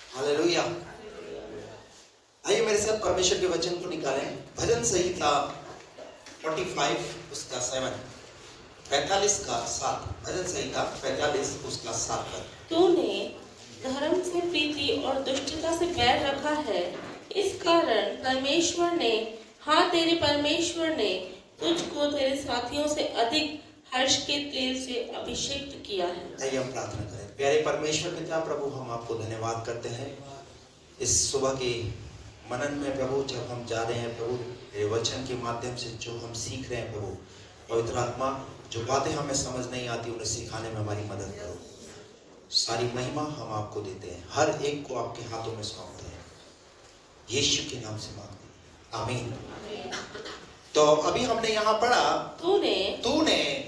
Hallelujah. आइए मेरे साथ परमेश्वर के वचन को निकालें। भजन संहिता 45 उसका 7, 45 का 7। भजन संहिता 45 उसका 7 पद। तूने धर्म से प्रीति और दुष्टता से बैर रखा है, इस कारण परमेश्वर ने, हाँ तेरे परमेश्वर ने तुझको तेरे साथियों से अधिक हर्ष के तेल से अभिषेक किया है। आइए हम प्रार्थना करें। प्यारे परमेश्वर पिता प्रभु, हम आपको धन्यवाद करते हैं इस सुबह के मनन में प्रभु, जब हम जा रहे हैं प्रभु तेरे वचन के माध्यम से जो हम सीख रहे हैं प्रभु, पवित्र आत्मा जो बातें हमें समझ नहीं आती उन्हें सिखाने में हमारी मदद करो। सारी महिमा हम आपको देते हैं, हर एक को आपके हाथों में सौंपते हैं, यीशु के नाम से मांगते हैं, आमीन। तो अभी हमने यहाँ पढ़ा, तूने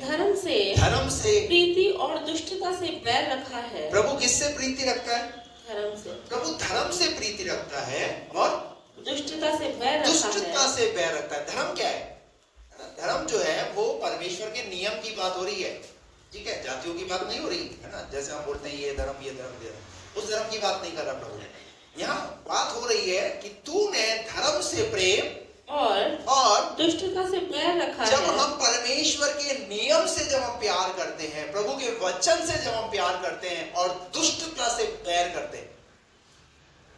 धर्म से प्रीति और दुष्टता से बैर रखा है। प्रभु किससे प्रीति रखता है? धर्म से। प्रभु धर्म से प्रीति रखता है और दुष्टता से बैर रखता है। धर्म क्या है? धर्म जो है वो परमेश्वर के नियम की बात हो रही है, ठीक है, जातियों की बात नहीं हो रही है ना। जैसे हम बोलते हैं ये धर्म ये धर्म ये धर्म, उस धर्म की बात नहीं कर रहा प्रभु। यहाँ बात हो रही है कि तूने धर्म से प्रेम और दुष्टता से बैर रखा है। जब हम परमेश्वर के नियम से जब हम प्यार करते हैं, प्रभु के वचन से जब हम प्यार करते हैं और दुष्टता से बैर करते हैं।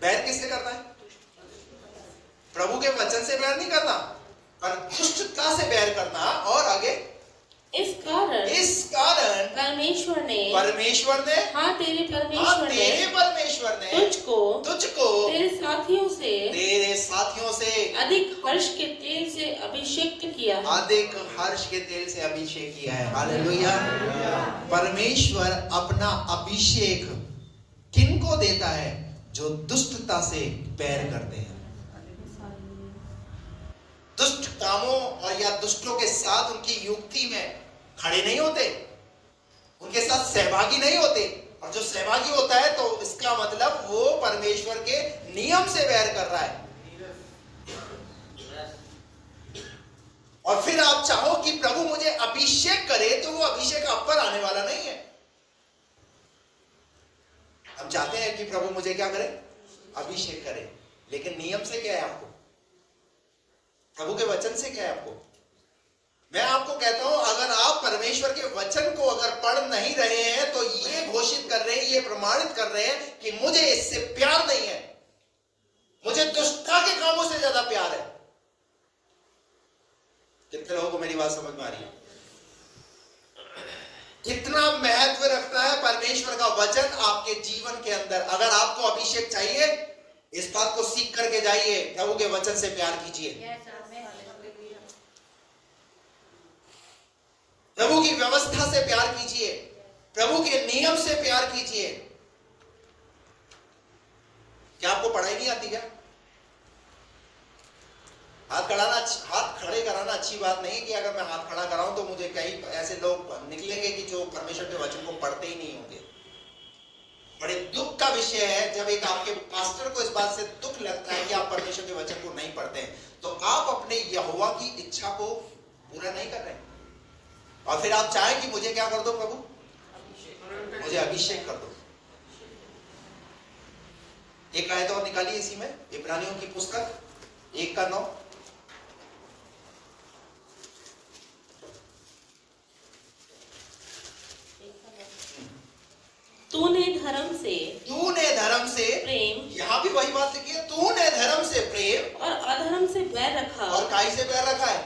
बैर किससे करना है? प्रभु के वचन से बैर नहीं करना, पर दुष्टता से बैर करना। और आगे इस कारण परमेश्वर ने, हाँ तेरे परमेश्वर ने तुझको तेरे साथियों से अधिक हर्ष के तेल से अभिषेक किया है। हालेलुया। परमेश्वर अपना अभिषेक किनको देता है? जो दुष्टता से बैर करते हैं, दुष्ट कामों और या दुष्टों के साथ उनकी युक्ति में खड़े नहीं होते, उनके साथ सहभागी नहीं होते। और जो सहभागी होता है तो इसका मतलब वो परमेश्वर के नियम से बैर कर रहा है। और फिर आप चाहो कि प्रभु मुझे अभिषेक करे, तो वो अभिषेक आप पर आने वाला नहीं है। हम चाहते हैं कि प्रभु मुझे क्या करे? अभिषेक करे, लेकिन नियम से क्या है आपको? प्रभु के वचन से क्या है आपको? मैं आपको कहता हूं, अगर आप परमेश्वर के वचन को अगर पढ़ नहीं रहे हैं तो ये घोषित कर रहे हैं, ये प्रमाणित कर रहे हैं कि मुझे इससे प्यार नहीं है, मुझे दुष्टता के कामों से ज्यादा प्यार है। कितने लोगों को मेरी बात समझ में आ रही है? कितना महत्व रखता है परमेश्वर का वचन आपके जीवन के अंदर। अगर आपको अभिषेक चाहिए, इस बात को सीख करके जाइए, प्रभु के वचन से प्यार कीजिए, प्रभु की व्यवस्था से प्यार कीजिए, प्रभु के नियम से प्यार कीजिए। क्या आपको पढ़ाई नहीं आती क्या? हाथ खड़े कराना अच्छी बात नहीं कि अगर मैं हाथ खड़ा कराऊं तो मुझे कई ऐसे लोग निकलेंगे कि जो परमेश्वर के वचन को पढ़ते ही नहीं होंगे। बड़े दुख का विषय है जब एक आपके पास्टर को इस बात से दुख लगता है कि आप परमेश्वर के वचन को नहीं पढ़ते हैं, तो आप अपने यहोवा की इच्छा को पूरा नहीं कर रहे हैं। और फिर आप चाहें कि मुझे क्या कर दो प्रभु? मुझे अभिषेक कर दो। एक आयत और निकालिए इसी में, इब्रानियों की पुस्तक 1:9। तूने धर्म से प्रेम, यहाँ भी वही बात लिखी है, तूने धर्म से प्रेम और अधर्म से बैर रखा। और काई से बैर रखा है?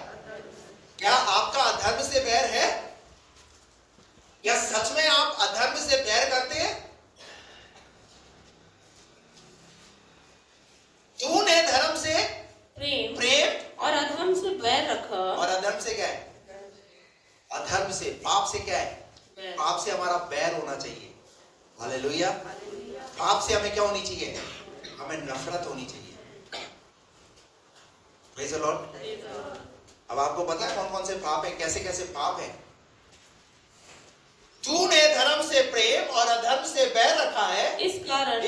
क्या आपका अधर्म से बैर है? क्या सच में आप अधर्म से बैर करते हैं? तूने धर्म से प्रेम और अधर्म से बैर रखा। और अधर्म से क्या है? अधर्म से, पाप से क्या है? पाप से हमारा बैर होना चाहिए। हालेलुया। पाप से हमें क्या होनी चाहिए? हमें नफरत होनी चाहिए। Praise the Lord. अब आपको पता है कौन कौन से पाप है, कैसे कैसे पाप है? तूने धर्म से प्रेम और अधर्म से बैर रखा है, इस कारण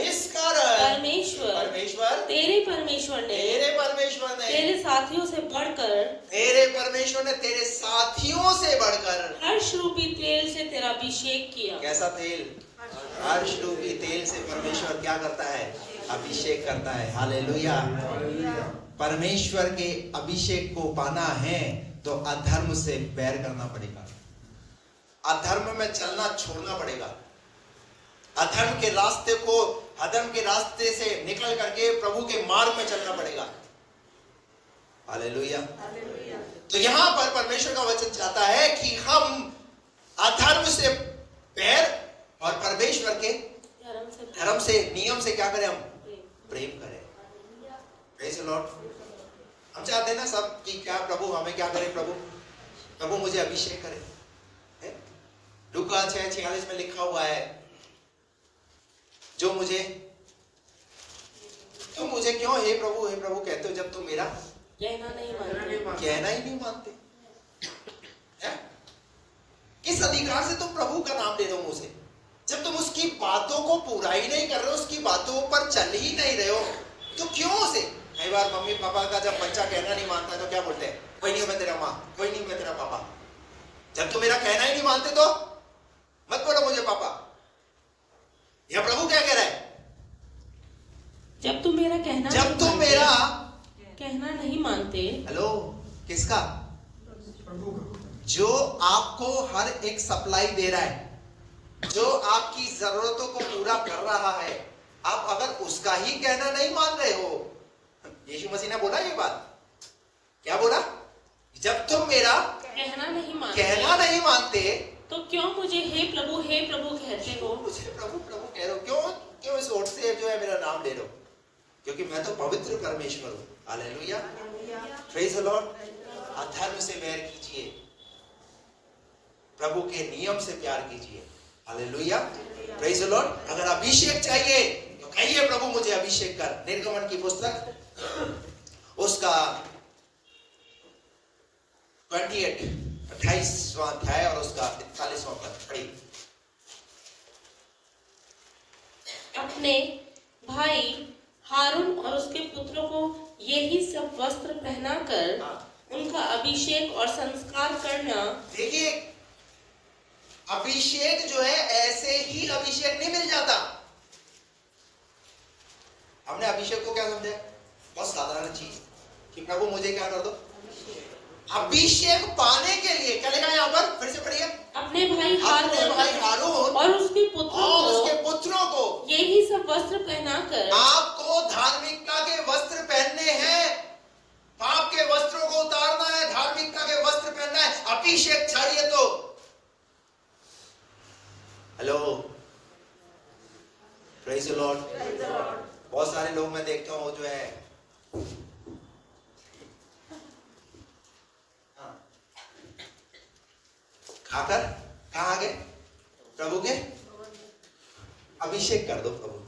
परमेश्वर तेरे परमेश्वर ने तेरे परमेश्वर ने तेरे साथियों से बढ़कर तेरे परमेश्वर ने तेरे साथियों से बढ़कर हर्ष रूपी तेल से तेरा अभिषेक किया। कैसा तेल? हर्ष रूपी तेल से परमेश्वर क्या करता है? अभिषेक करता है। हालेलुया। परमेश्वर के अभिषेक को पाना है तो अधर्म से बैर करना पड़ेगा, अधर्म में चलना छोड़ना पड़ेगा, अधर्म के रास्ते से निकल करके प्रभु के मार्ग में चलना पड़ेगा। हालेलुया। तो यहां पर परमेश्वर का वचन चाहता है कि हम अधर्म से बैर और परमेश्वर के धर्म से नियम से क्या करें? हम प्रेम करें। Praise the Lord. हम चाहते हैं ना सब कि क्या प्रभु हमें क्या करे? प्रभु मुझे अभिषेक करे। लूका 6:46 में लिखा हुआ है, जो मुझे क्यों हे प्रभु कहते हो जब तुम मेरा कहना ही नहीं मानते। किस अधिकार से तुम प्रभु का नाम ले रहे हो मुंह से, जब तुम उसकी बातों को पूरा ही नहीं कर रहे हो, उसकी बातों पर चल ही नहीं रहे हो, तो क्यों से? कई बार मम्मी पापा का जब बच्चा कहना नहीं मानता तो क्या बोलते हैं? कोई नहीं मैं तेरा माँ, कोई नहीं मैं तेरा पापा। जब तुम मेरा कहना ही नहीं मानते तो मत बोलो मुझे पापा। यह प्रभु क्या कह रहा है? जब तुम मेरा कहना नहीं मानते। हेलो, किसका? जो आपको हर एक सप्लाई दे रहा है, जो आपकी जरूरतों को पूरा कर रहा है, आप अगर उसका ही कहना नहीं मान रहे हो। यीशु मसीह ने बोला ये बात, क्या बोला? जब तुम मेरा कहना नहीं मानते तो क्यों मुझे हे प्रभु कहते हो? मुझे प्रभु कह रहे हो? क्यों इस ओट से जो है मेरा नाम ले रहे हो? क्योंकि मैं तो पवित्र परमेश्वर हूं। हालेलुया। Praise the Lord. अधर्म से बैर कीजिए, प्रभु के नियम से प्यार कीजिए। हालेलुया। Praise the Lord. अगर अभिषेक चाहिए तो कहिए प्रभु मुझे अभिषेक कर। निर्गमन की पुस्तक उसका 28वां अध्याय और उसका 41वां पद पढ़िए। अपने भाई हारून और उसके पुत्रों को यही सब वस्त्र पहनाकर उनका अभिषेक और संस्कार करना। देखिए, अभिषेक जो है ऐसे ही अभिषेक नहीं मिल जाता। हमने अभिषेक को क्या समझा? बहुत साधारण चीज कि प्रभु मुझे क्या कर दो। अभिषेक पाने के लिए क्या लिखा है यहाँ पर? फिर से पढ़िए। अपने भाई हारून और उसके पुत्रों को यही सब वस्त्र पहनाकर। आपको धार्मिकता के वस्त्र पहनने हैं, पाप के वस्त्रों को उतारना है, धार्मिकता के वस्त्र पहनना है। अभिषेक चाहिए तो हेलो, प्रेज़ द लॉर्ड। बहुत सारे लोग मैं देखता हूँ जो है खाकर कहाँ आ गए? प्रभु के अभिषेक कर दो प्रभु।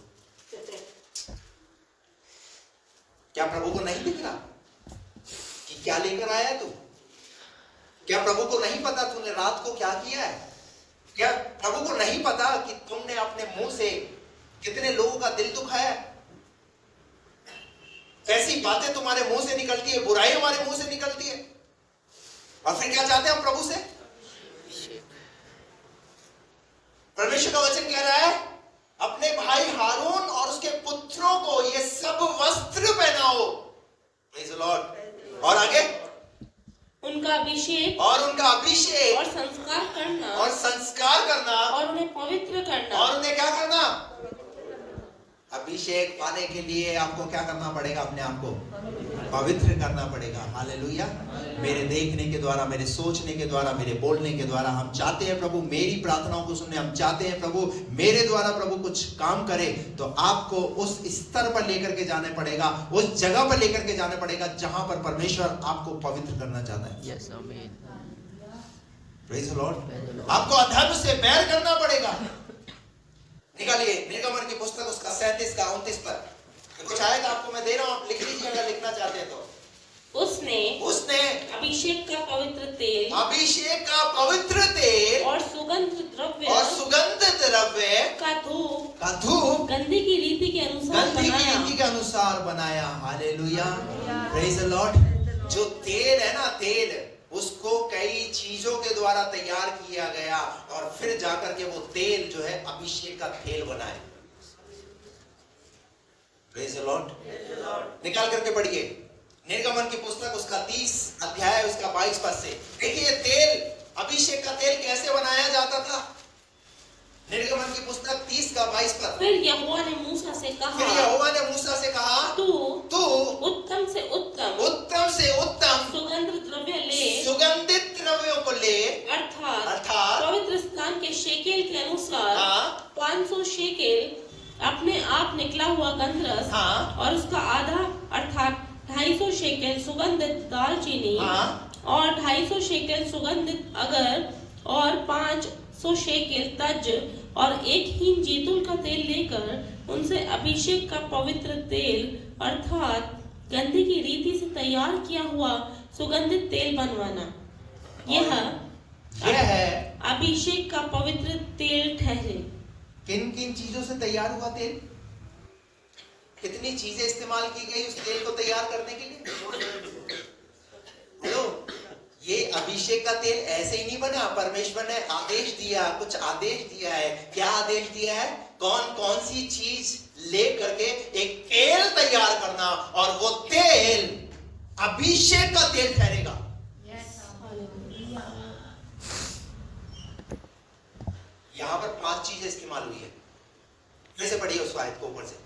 क्या प्रभु को नहीं दिख रहा कि क्या लेकर आया तू? क्या प्रभु को नहीं पता तूने रात को क्या किया है? क्या प्रभु को नहीं पता कि तुमने अपने मुंह से कितने लोगों का दिल दुखाया? ऐसी बातें तुम्हारे मुंह से निकलती है, बुराई हमारे मुंह से निकलती है, और फिर क्या चाहते हैं हम प्रभु से? परमेश्वर का वचन कह रहा है अपने भाई हारून और उसके पुत्रों को ये सब वस्त्र पहनाओ। Praise the Lord. और आगे उनका अभिषेक और संस्कार करना और उन्हें पवित्र करना। और उन्हें क्या करना? अभिषेक पाने के लिए आपको क्या करना पड़ेगा? अपने आप को पवित्र करना पड़ेगा। हालेलुया। मेरे देखने के द्वारा, मेरे सोचने के द्वारा, मेरे बोलने के द्वारा हम चाहते हैं प्रभु मेरी प्रार्थनाओं को सुने। हम चाहते हैं प्रभु मेरे द्वारा प्रभु कुछ काम करे, तो आपको उस स्तर पर लेकर के जाने पड़ेगा, उस जगह पर लेकर के जाने पड़ेगा जहां पर परमेश्वर आपको पवित्र करना चाहता है। यस आमीन। Praise the Lord. आपको अधर्म से बैर करना पड़ेगा। निकालिए निर्गमन की पुस्तक उसका 37 का 29 पर कुछ आएगा आपको मैं दे रहा हूं, आप लिख लीजिए अगर लिखना चाहते हैं तो। उसने अभिषेक का पवित्र तेल और सुगंध द्रव्य का धूप का धूप गंदी की रीति के अनुसार गंदी की बनाया। रीति के अनुसार बनाया। Hallelujah, praise the Lord. जो तेल है ना, तेल, उसको कई चीजों के द्वारा तैयार किया गया और फिर जाकर के वो तेल जो है अभिषेक का तेल बनाए। Praise the Lord. निकाल करके पढ़िए निर्गमन की पुस्तक उसका 30 अध्याय उसका 22 पद से। देखिए तेल, अभिषेक का तेल कैसे बनाया जाता था। निर्गमन की पुस्तक 30 का 22 पद। फिर यहोवा ने मूसा से फिर कहा, यहोवा ने मूसा से कहा, तू तू उत्तम से उत्तम सुगंधित द्रव्य ले, द्रव्यों को ले, अर्थात पवित्र स्थान के शेकेल के अनुसार हाँ, 500 शेकेल अपने आप निकला हुआ गंधरस, हाँ, और उसका आधा अर्थात 250 शेकेल सुगंधित दालचीनी, हाँ, और 250 शेकेल सुगंधित अगर, और 500 शेकेल तज, और 1 हीन जैतून का तेल लेकर उनसे अभिषेक का पवित्र तेल अर्थात गंधी की रीति से तैयार किया हुआ सुगंधित तेल बनवाना। यह है अभिषेक का पवित्र तेल ठहरे। किन किन चीजों से तैयार हुआ तेल? कितनी चीजें इस्तेमाल की गई उस तेल को तैयार करने के लिए? हेलो, ये अभिषेक का तेल ऐसे ही नहीं बना। परमेश्वर ने आदेश दिया, कुछ आदेश दिया है। क्या आदेश दिया है? कौन कौन सी चीज ले करके एक तेल तैयार करना, और वो तेल अभिषेक का तेल ठहरेगा। यहां पर 5 चीजें इस्तेमाल हुई है। फिर से पढ़िए उस आयत को ऊपर से।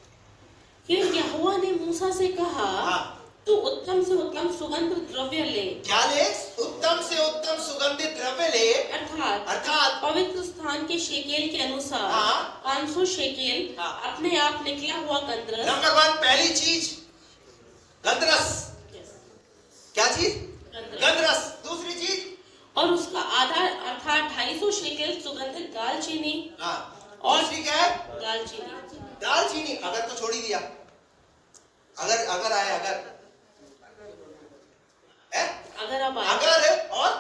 फिर यहोवा ने मूसा से कहा, हाँ, तू उत्तम से उत्तम सुगंधित द्रव्य ले। क्या ले? उत्तम से उत्तम सुगंधित द्रव्य ले, अर्थात पवित्र स्थान के शेकेल के अनुसार, हाँ, 500 शेकेल, हाँ, अपने आप निकला हुआ गंधरस। नंबर 1 पहली चीज गंधरस। क्या चीज? गंधरस। दूसरी चीज, और उसका आधा अर्थात 250 शेकेल सुगंधित दालचीनी। हाँ, और दूसरी क्या है? दालचीनी। दालचीनी। अगर तो छोड़ ही दिया, अगर आया, अगर अब आया, अगर और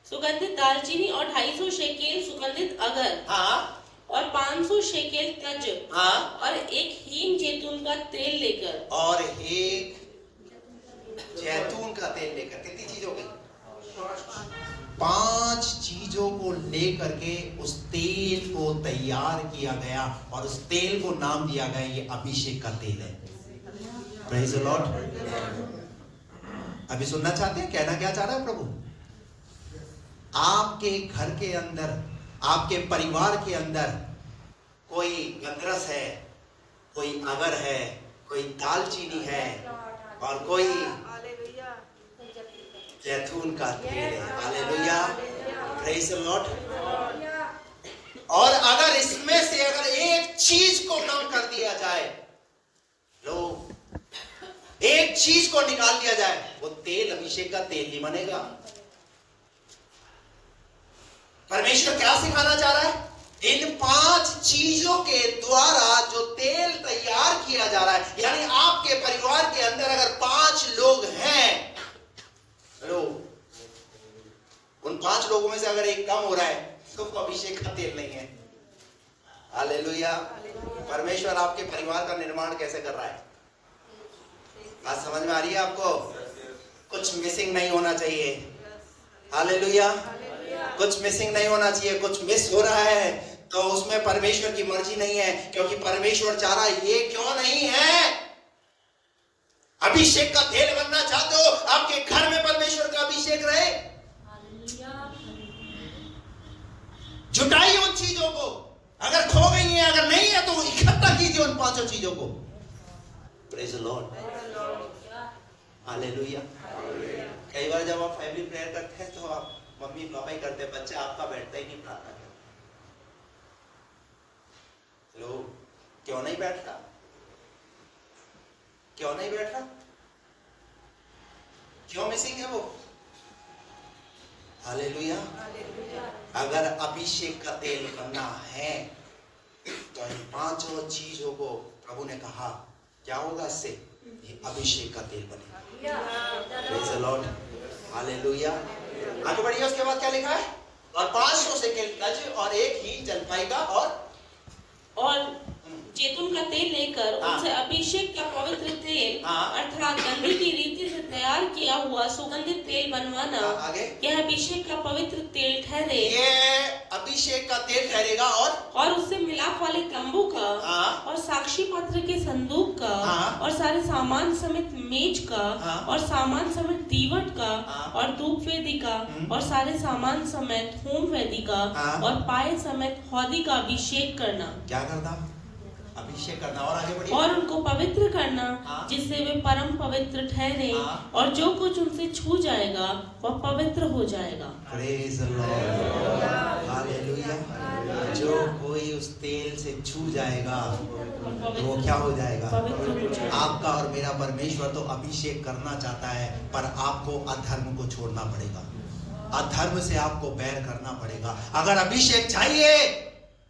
सुगंधित दालचीनी, और 250 शेकेल सुगंधित अगर, हाँ, और 500 शेकेल तज, हाँ, और 1 हीन जैतून का तेल लेकर, और 1 जैतून का तेल लेकर। कितनी चीज हो गई? 5 चीजों को लेकर के उस तेल को तैयार किया गया, और उस तेल को नाम दिया गया ये अभिषेक का तेल है। Praise the Lord. अभी सुनना चाहते हैं? कहना क्या चाह रहा है प्रभु? आपके घर के अंदर, आपके परिवार के अंदर कोई गंधरस है, कोई अगर है, कोई दालचीनी है, और कोई जैतून का तेल है। Hallelujah, praise the Lord. और अगर इसमें से अगर एक चीज को कम कर दिया जाए, लो, एक चीज को निकाल दिया जाए, वो तेल अभिषेक का तेल नहीं बनेगा। परमेश्वर क्या सिखाना चाह रहा है? इन 5 चीजों के द्वारा जो तेल तैयार किया जा रहा है, यानी आपके परिवार के अंदर अगर 5 लोग हैं, हेलो, उन 5 लोगों में से अगर एक कम हो रहा है तो वो अभिषेक का तेल नहीं है। हालेलुया। परमेश्वर आपके परिवार का निर्माण कैसे कर रहा है? बात समझ में आ रही है आपको? कुछ मिसिंग नहीं होना चाहिए। हालेलुया। कुछ मिसिंग नहीं होना चाहिए। कुछ मिस हो रहा है तो उसमें परमेश्वर की मर्जी नहीं है, क्योंकि परमेश्वर चाह रहा है। ये क्यों नहीं है? अभिषेक का तेल बनना चाहते हो? आपके घर में परमेश्वर का अभिषेक रहे। जुटाइए उन चीजों को। अगर खो गई है, अगर नहीं है, तो इकट्ठा कीजिए उन 5 चीजों को। Praise the Lord. हालेलुया। कई बार जब आप फैमिली प्रेयर करते हैं तो आप मम्मी पापा ही करते हैं, बच्चा आपका बैठता ही नहीं प्रार्थना करता। लो, क्यों नहीं बैठता? क्यों नहीं बैठ रहा? क्यों मिसिंग है वो? हालेलुया। अगर अभिषेक का तेल बनना है तो इन 5 चीजों को प्रभु ने कहा, क्या होगा इससे? ये अभिषेक का तेल बनेगा। Praise the Lord. हालेलुया। आगे बढ़िए। उसके बाद क्या लिखा है? और 500 शेकेल तज, और 1 ही जलपाई का, और लेकर हाँ। उनसे अभिषेक का पवित्र तेल हाँ। अर्थात गंधी की रीति से तैयार किया हुआ सुगंधित तेल बनवाना, आगे यह अभिषेक का पवित्र तेल ठहरे ये अभिषेक का तेल ठहरेगा और उससे मिलाप वाले तंबू का हाँ। और साक्षी पत्र के संदूक का हाँ। और सारे सामान समेत मेज का हाँ। और सामान समेत दीवट का हाँ। और धूप वेदी का और सारे सामान समेत होम वेदी का हाँ। और पाए समेत हौदी का अभिषेक करना, क्या करना? अभिषेक करना। और आगे बढ़िए। और उनको पवित्र करना, हाँ। जिससे वे परम पवित्र ठहरे हाँ। और जो कुछ उनसे छू जाएगा वह पवित्र हो जाएगा। Praise the Lord. Hallelujah. जो कोई उस तेल से छू जाएगा तो वो क्या हो जाएगा? पवित्र हो जाएगा। आपका और मेरा परमेश्वर तो अभिषेक करना चाहता है, पर आपको अधर्म को छोड़ना पड़ेगा। अधर्म से आपको बैर करना पड़ेगा। अगर अभिषेक चाहिए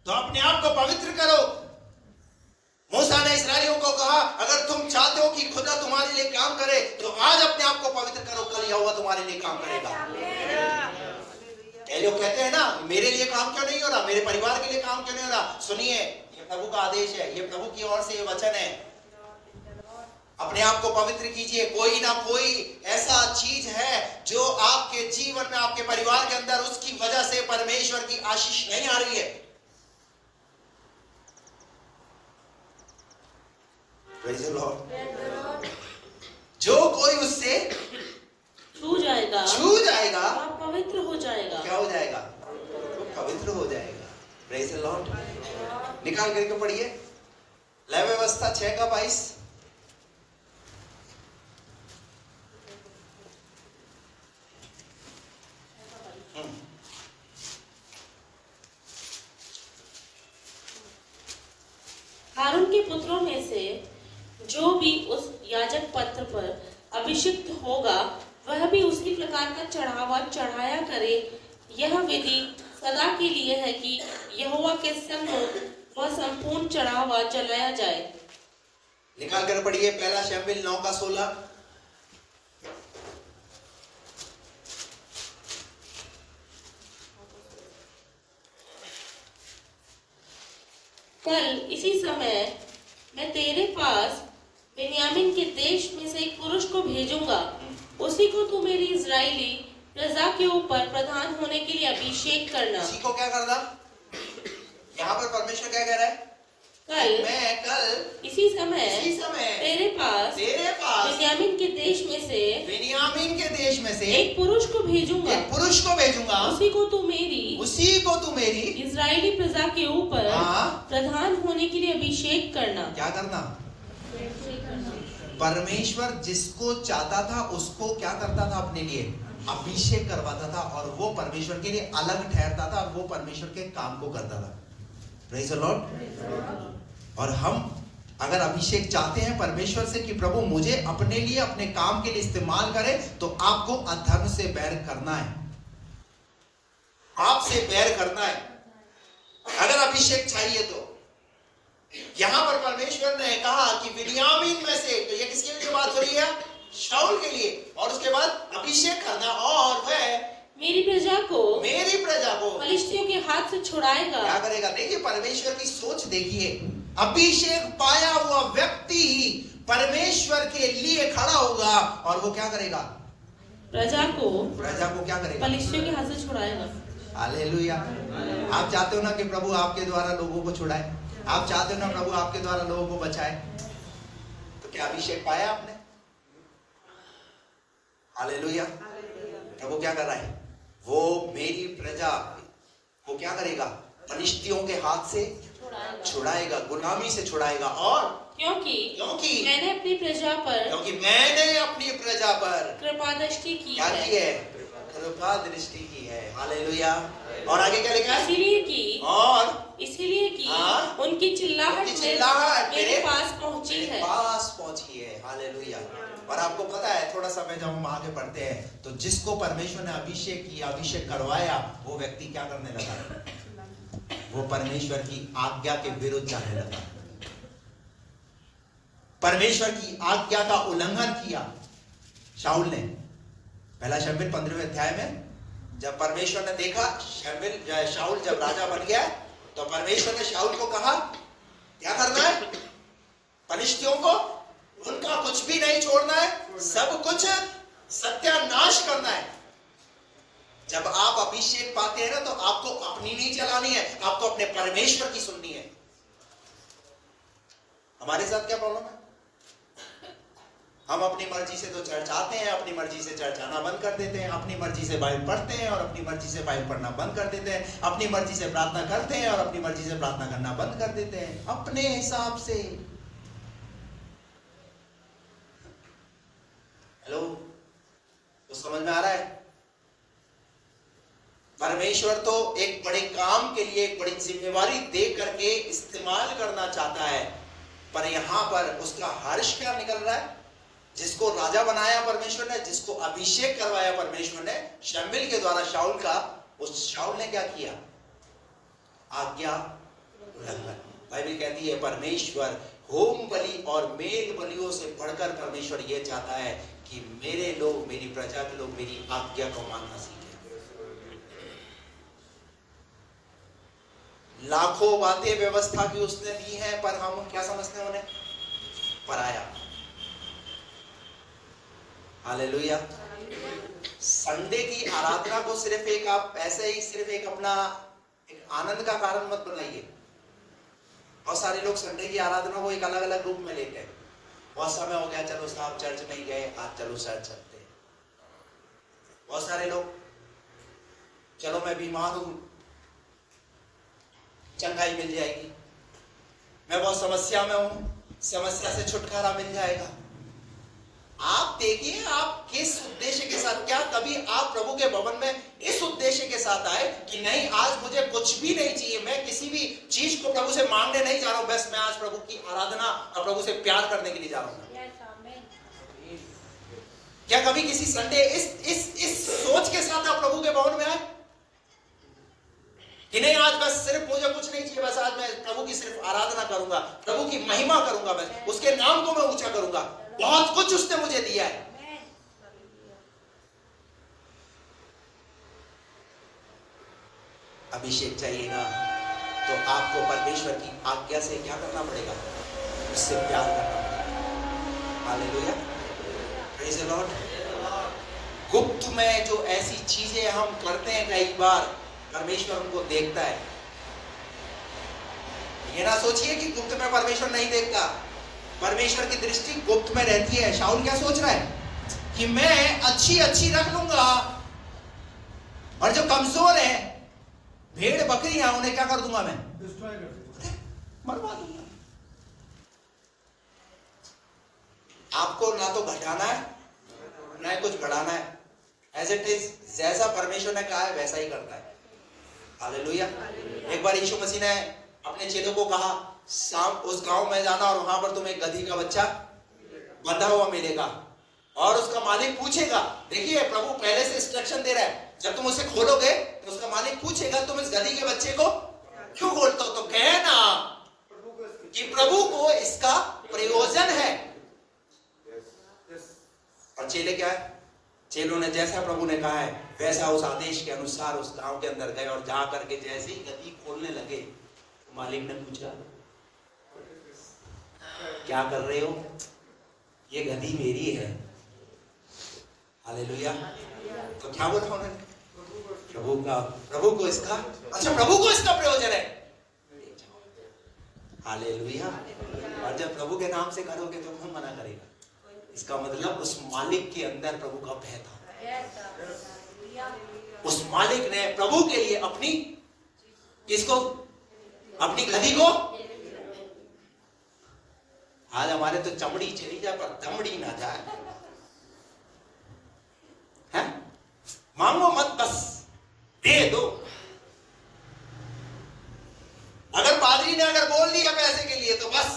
तो अपने आप को पवित्र करो। मूसा ने इस्राएलियों को कहा, अगर तुम चाहते हो कि खुदा तुम्हारे लिए काम करे तो आज अपने आप को पवित्र करो, कल यहोवा तुम्हारे लिए काम करेगा। ये लोग कहते हैं ना, मेरे लिए काम क्यों नहीं हो रहा, मेरे परिवार के लिए काम क्यों नहीं हो रहा? सुनिए, ये प्रभु का आदेश है, ये प्रभु की ओर से ये वचन है। अपने आप को पवित्र कीजिए। कोई ना कोई ऐसा चीज है जो आपके जीवन में, आपके परिवार के अंदर, उसकी वजह से परमेश्वर की आशीष नहीं आ रही है। Praise the Lord. जो कोई उससे छू जाएगा वह पवित्र हो जाएगा। क्या हो जाएगा? वो पवित्र हो जाएगा। Praise the Lord. निकाल करके पढ़िए लय व्यवस्था 6:22। हारून के पुत्रों में से जो भी उस याजक पत्र पर अभिषिक्त होगा वह भी उसी प्रकार का चढ़ावा चढ़ाया करे। यह विधि सदा के लिए है कि यहोवा के सम्मुख वह संपूर्ण चढ़ावा जलाया जाए। निकाल कर पढ़िए पहला शमूएल 9:16। कल इसी समय मैं तेरे पास बेन्यामीन के देश में से एक पुरुष को भेजूंगा, उसी को तू मेरी इजरायली प्रजा के ऊपर प्रधान होने के लिए अभिषेक करना। इसी को क्या करना? यहाँ पर परमेश्वर क्या कह रहा है? कल इसी समय तेरे पास बेन्यामीन के देश में से एक पुरुष को भेजूंगा, उसी को तू मेरी इजरायली प्रजा के ऊपर प्रधान होने के लिए अभिषेक करना। क्या करना? परमेश्वर जिसको चाहता था उसको क्या करता था? अपने लिए अभिषेक करवाता था, और वो परमेश्वर के लिए अलग ठहरता था, और वो परमेश्वर के काम को करता था। Praise the Lord. और हम अगर अभिषेक चाहते हैं परमेश्वर से कि प्रभु मुझे अपने लिए, अपने काम के लिए इस्तेमाल करे, तो आपको अधर्म से बैर करना है, आपसे बैर करना है। अगर अभिषेक चाहिए तो यहां पर परमेश्वर ने कहा कि बिन्यामीन में से, तो ये किसके लिए बात हो रही है? शाऊल के लिए। और उसके बाद अभिषेक करना, और वह मेरी प्रजा को फलिश्तियों के हाथ से छुड़ाएगा। क्या करेगा? देखिए परमेश्वर की सोच देखिए। अभिषेक पाया हुआ व्यक्ति ही परमेश्वर के लिए खड़ा होगा, और वो क्या करेगा? प्रजा को क्या करेगा? फलिश्तियों के हाथ से छुड़ाएगा। हालेलुया। आप चाहते हो ना कि प्रभु आपके द्वारा लोगों को छुड़ाए? आप चाहते हो ना प्रभु आपके द्वारा लोगों को बचाए? तो क्या अभिषेक पाया आपने? हालेलुया। प्रभु क्या कर रहा है? वो मेरी प्रजा को क्या करेगा? फलिश्तियों के हाथ से छुड़ाएगा, गुलामी से छुड़ाएगा। और क्योंकि मैंने अपनी प्रजा पर कृपा दृष्टि की है। कृपा दृष्टि की है। हालेलुया। और आगे क्या लिखा है? इसीलिए कि उनकी चिल्लाहट मेरे पास पहुंची है। हालेलुया। और आपको पता है, थोड़ा सा मैं जब हम आगे पढ़ते हैं तो जिसको परमेश्वर ने अभिषेक किया, अभिषेक करवाया, वो व्यक्ति क्या करने लगा? वो परमेश्वर की आज्ञा के विरुद्ध जाने लगा, परमेश्वर की आज्ञा का उल्लंघन किया शाऊल ने। पहला शमूएल 15वें अध्याय में जब परमेश्वर ने देखा शाऊल जब राजा बन गया, तो परमेश्वर ने शाऊल को कहा क्या करना है? फलिश्तियों को उनका कुछ भी नहीं छोड़ना है, सब कुछ सत्यानाश करना है। जब आप अभिषेक पाते हैं ना, तो आपको अपनी नहीं चलानी है, आपको अपने परमेश्वर की सुननी है। हमारे साथ क्या प्रॉब्लम है? हम अपनी मर्जी से तो चर्च आते हैं, अपनी मर्जी से चर्च आना बंद कर देते हैं, अपनी मर्जी से बाइबल पढ़ते हैं और अपनी मर्जी से बाइबल पढ़ना बंद कर देते हैं, अपनी मर्जी से प्रार्थना करते हैं और अपनी मर्जी से प्रार्थना करना बंद कर देते हैं, अपने हिसाब से। हेलो, तो समझ में आ रहा है? परमेश्वर तो एक बड़े काम के लिए एक बड़ी जिम्मेवारी दे करके इस्तेमाल करना चाहता है, पर यहां पर उसका हर्ष क्या निकल रहा है? जिसको राजा बनाया परमेश्वर ने, जिसको अभिषेक करवाया परमेश्वर ने शमूएल के द्वारा शाऊल का, उस शाऊल ने क्या किया? आज्ञा उल्लंघन। बाइबल कहती है परमेश्वर होम बलि और मेल बलियों से बढ़कर परमेश्वर यह चाहता है कि मेरे लोग, मेरी प्रजा के लोग मेरी आज्ञा को मानना सीखें। लाखों बातें व्यवस्था की उसने दी हैं, पर हम क्या समझते हैं उन्हें? पराया। हालेलुया। संडे की आराधना को सिर्फ एक, आप ऐसे ही सिर्फ एक अपना एक आनंद का कारण मत बनाइए। बहुत सारे लोग संडे की आराधना को एक अलग अलग रूप में लेते हैं। बहुत समय हो गया, चलो साहब चर्च नहीं गए, आज चलो चर्च चलते हैं। बहुत सारे लोग, चलो मैं बीमार हूं, चंगाई मिल जाएगी, मैं बहुत समस्या में हूं, समस्या से छुटकारा मिल जाएगा। आप देखिए, आप किस उद्देश्य के साथ, क्या कभी आप प्रभु के भवन में इस उद्देश्य के साथ आए कि नहीं आज मुझे कुछ भी नहीं चाहिए, मैं किसी भी चीज को प्रभु से मांगने नहीं जा रहा हूं, बस मैं आज प्रभु की आराधना और प्रभु से प्यार करने के लिए जा रहा हूं? क्या कभी किसी संडे इस सोच के साथ आप प्रभु के भवन में आए कि नहीं आज बस सिर्फ मुझे कुछ नहीं चाहिए, बस आज मैं प्रभु की सिर्फ आराधना करूंगा, प्रभु की महिमा करूंगा, बस उसके नाम को मैं ऊंचा करूंगा, बहुत कुछ उसने मुझे दिया है। अभिषेक चाहिएगा तो आपको परमेश्वर की आज्ञा से क्या करना पड़ेगा? उससे प्यार करना पड़ेगा। Hallelujah, praise the Lord. गुप्त में जो ऐसी चीजें हम करते हैं, कई बार परमेश्वर उनको देखता है। ये ना सोचिए कि गुप्त में परमेश्वर नहीं देखता, परमेश्वर की दृष्टि गुप्त में रहती है। शाऊल क्या सोच रहा है कि मैं अच्छी रख लूंगा और जो कमजोर है, भेड़ बकरियां, उन्हें क्या कर दूंगा? मैं मरवा दूंगा। आपको ना तो घटाना है ना कुछ बढ़ाना है, एज इट इज, जैसा परमेश्वर ने कहा है वैसा ही करता है। हालेलुया। एक बार यीशु मसीह ने अपने चेलों को कहा, शाम उस गांव में जाना और वहां पर तुम्हें गधी का बच्चा बंधा हुआ मिलेगा और उसका मालिक पूछेगा। देखिए, प्रभु पहले से इंस्ट्रक्शन दे रहा है, जब तुम उसे खोलोगे तो उसका मालिक पूछेगा तुम इस गधी के बच्चे को क्यों खोलते हो? तो कहना कि प्रभु को इसका प्रयोजन है। और चेले क्या है? चेलों ने जैसा प्रभु ने कहा है वैसा उस आदेश के अनुसार उस गांव के अंदर गए और जा करके जैसे ही गधी खोलने लगे, मालिक ने पूछा क्या कर रहे हो? ये गधी मेरी है। हालेलुया। तो क्या बोला उन्होंने? प्रभु को इसका, अच्छा प्रभु को इसका प्रयोजन है। हालेलुया। और जब प्रभु के नाम से करोगे तो कौन मना करेगा? इसका मतलब उस मालिक के अंदर प्रभु का भय था। उस मालिक ने प्रभु के लिए अपनी, किसको? अपनी गधी को। आज हमारे तो चमड़ी चली जाए पर दमड़ी ना जाए, है? मांगो मत, बस दे दो। अगर पादरी ने अगर बोल दिया पैसे के लिए तो बस,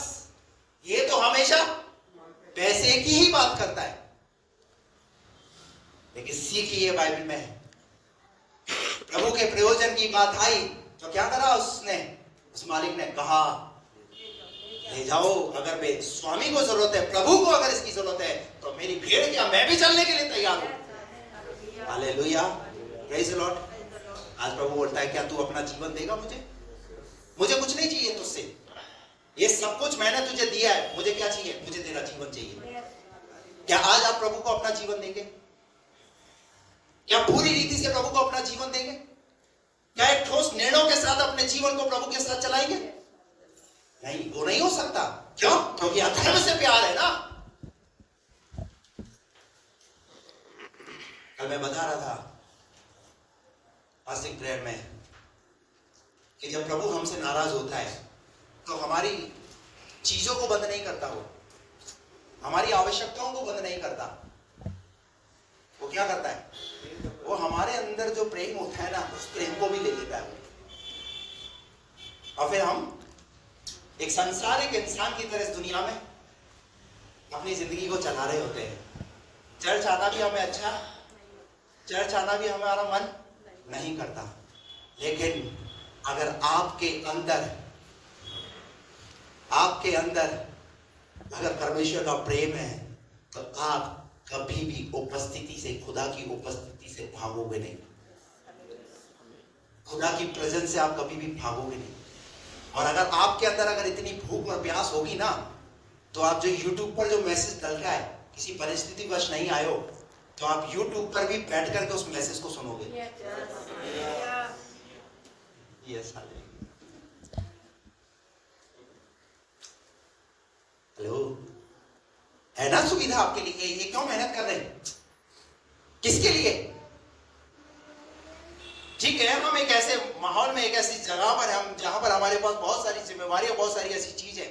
ये तो हमेशा पैसे की ही बात करता है। लेकिन सीखिए, बाइबल में है प्रभु के प्रयोजन की बात आई तो क्या करा उसने? उस मालिक ने कहा ले जाओ, अगर मैं स्वामी को जरूरत है, प्रभु को अगर इसकी जरूरत है तो मेरी भेड़ क्या, मैं भी चलने के लिए तैयार हूं। Hallelujah, praise the Lord. आज प्रभु बोलता है क्या तू अपना जीवन देगा मुझे? मुझे कुछ नहीं चाहिए तुझसे, ये सब कुछ मैंने तुझे दिया है, मुझे क्या चाहिए? मुझे तेरा जीवन चाहिए। क्या आज आप प्रभु को अपना जीवन देंगे? क्या पूरी रीति से प्रभु को अपना जीवन देंगे? क्या एक ठोस निर्णयों के साथ अपने जीवन को प्रभु के साथ चलाएंगे? नहीं, वो नहीं हो सकता। क्यों? क्योंकि अधर्म से प्यार है ना। कल मैं बता रहा था फास्टिंग प्रेयर में कि जब प्रभु हमसे नाराज होता है तो हमारी चीजों को बंद नहीं करता, वो हमारी आवश्यकताओं को बंद नहीं करता। वो क्या करता है? वो हमारे अंदर जो प्रेम होता है ना, उस प्रेम को भी ले लेता है और फिर हम एक सांसारिक इंसान की तरह इस दुनिया में अपनी जिंदगी को चला रहे होते हैं। चर्च आना भी हमें अच्छा, चर्च आना भी हमारा मन नहीं करता, लेकिन अगर आपके अंदर अगर परमेश्वर का प्रेम है तो आप कभी भी उपस्थिति से, खुदा की उपस्थिति से भागोगे नहीं। खुदा की प्रेजेंस से आप कभी भी भागोगे नहीं। और अगर आपके अंदर अगर इतनी भूख और प्यास होगी ना, तो आप जो YouTube पर जो मैसेज डल रहा है, किसी परिस्थिति वश नहीं आए हो, तो आप YouTube पर भी बैठ करके उस मैसेज को सुनोगे। यस, हेलो, है ना सुविधा आपके लिए? ये क्यों मेहनत कर रहे हैं? किसके लिए? ठीक है, हम एक ऐसे माहौल में, एक ऐसी जगह पर हम जहां पर हमारे पास बहुत सारी जिम्मेवारी और बहुत सारी ऐसी चीजें।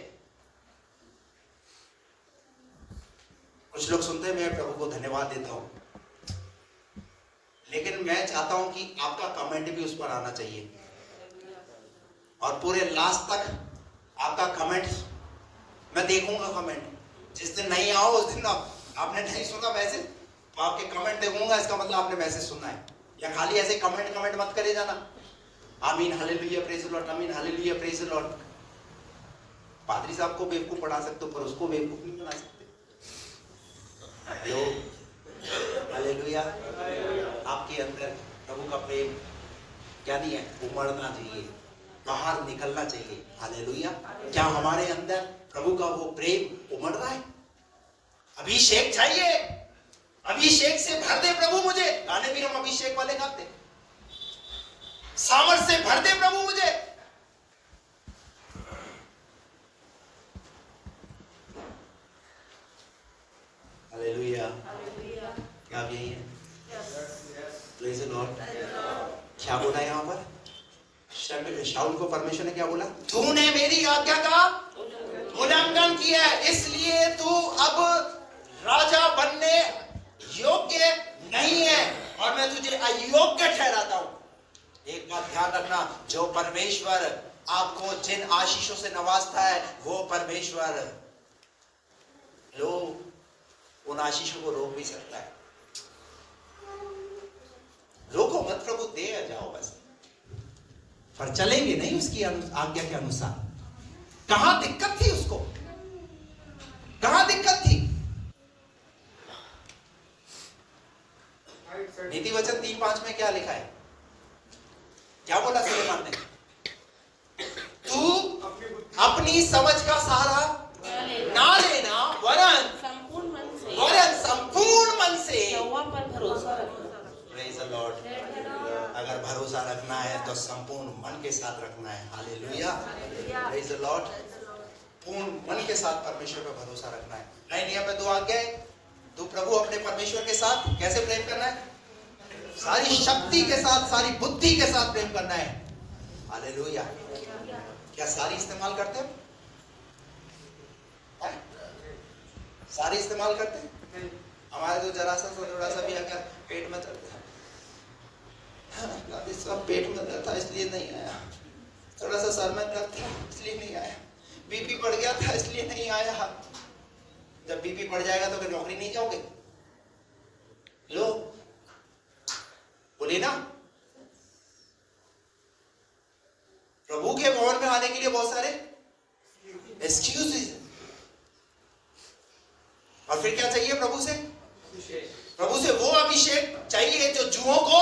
कुछ लोग सुनते हैं, मैं प्रभु को धन्यवाद देता हूं, लेकिन मैं चाहता हूं कि आपका कमेंट भी उस पर आना चाहिए और पूरे लास्ट तक आपका कमेंट मैं देखूंगा। कमेंट जिस दिन नहीं आओ उस दिन आपने नहीं सुना मैसेज, तो आपके कमेंट देखूंगा, इसका मतलब आपने मैसेज सुना है। या खाली ऐसे कमेंट मत करे जाना, आमीन हालेलुया प्रेज द लॉर्ड, आमीन हालेलुया प्रेज द लॉर्ड। पादरी साहब को बेवकूफ बना सकते हो, पर उसको बेवकूफ नहीं बना सकते। Hello, hallelujah. आपके अंदर प्रभु का प्रेम क्या नहीं है? उमड़ना चाहिए, बाहर निकलना चाहिए। हालेलुया। क्या हमारे अंदर प्रभु का वो प्रेम उमड़ रहा है? अभिषेक चाहिए, अभिषेक से भर दे प्रभु मुझे। गाने भी हम अभिषेक वाले गाते, सामर्थ से भर दे प्रभु मुझे। हालेलुया। क्या आप यही है? Praise the Lord. क्या बोला यहाँ पर? शाऊल को परमेश्वर ने क्या बोला? तूने मेरी आज्ञा का उल्लंघन किया है, इसलिए तू अब राजा बनने योग्य नहीं है और मैं तुझे अयोग्य ठहराता हूं। एक बात ध्यान रखना, जो परमेश्वर आपको जिन आशीषों से नवाजता है, वो परमेश्वर उन आशीषों को रोक भी सकता है। रोको मत, प्रभु दे जाओ बस, पर चलेंगे नहीं उसकी आज्ञा के अनुसार। कहां दिक्कत थी उसको? कहां दिक्कत थी? नीति वचन 3:5 में क्या लिखा है? क्या बोला सुलेमान ने? तू अपनी समझ का सहारा ना लेना, वरन संपूर्ण मन से यहोवा पर भरोसा रखना। Praise the Lord. अगर भरोसा रखना है तो संपूर्ण मन के साथ रखना है। Hallelujah, praise the Lord. पूर्ण मन के साथ परमेश्वर पर भरोसा रखना है। नए नियम में 2 आज्ञाएं। तू प्रभु अपने परमेश्वर के साथ कैसे प्रेम करना है? सारी शक्ति के साथ, सारी बुद्धि के साथ प्रेम करना है। हालेलुया। क्या सारी इस्तेमाल करते हो? सारी इस्तेमाल करते हैं? हमारे तो जरा सा थोड़ा सा भी अगर पेट में दर्द है, सब पेट में दर्द था इसलिए नहीं आया, थोड़ा सा सर में दर्द था इसलिए नहीं आया, बीपी बढ़ गया था इसलिए नहीं आया। जब बीपी बढ़ जाएगा तो फिर नौकरी नहीं जाओगे? लो बोले ना, प्रभु के भवन में आने के लिए बहुत सारे एक्सक्यूजेस। और फिर क्या चाहिए प्रभु से? प्रभु से वो अभिषेक चाहिए जो जुओं को,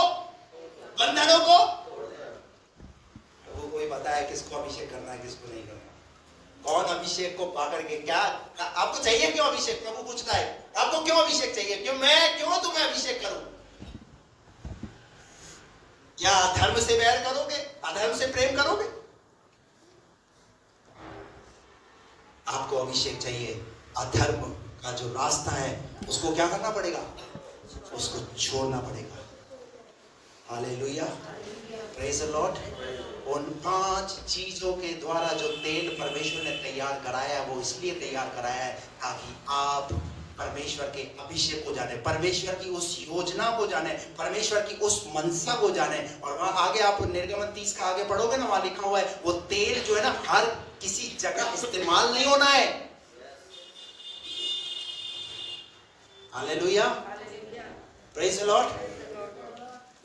बंधनों को, प्रभु को ही पता है किसको अभिषेक करना है, किसको नहीं करना। कौन अभिषेक को पा करके क्या आपको चाहिए? क्यों अभिषेक? प्रभु पूछता है आपको क्यों अभिषेक चाहिए? क्यों तुम्हें अभिषेक करूं? क्या अधर्म से बैर करोगे? अधर्म से प्रेम करोगे? आपको अभिषेक चाहिए। अधर्म का जो रास्ता है उसको क्या करना पड़ेगा? उसको छोड़ना पड़ेगा। Hallelujah, praise the Lord. उन 5 चीजों के द्वारा जो तेल परमेश्वर ने तैयार कराया है, वो इसलिए तैयार कराया है ताकि आप परमेश्वर के अभिषेक को जाने, परमेश्वर की उस योजना को जाने, परमेश्वर की उस मनसा को जाने। और वहां आगे आप निर्गमन 30 का आगे पढ़ोगे ना, वहां लिखा हुआ है वो तेल जो है ना हर किसी जगह इस्तेमाल नहीं होना है। Hallelujah, praise the Lord.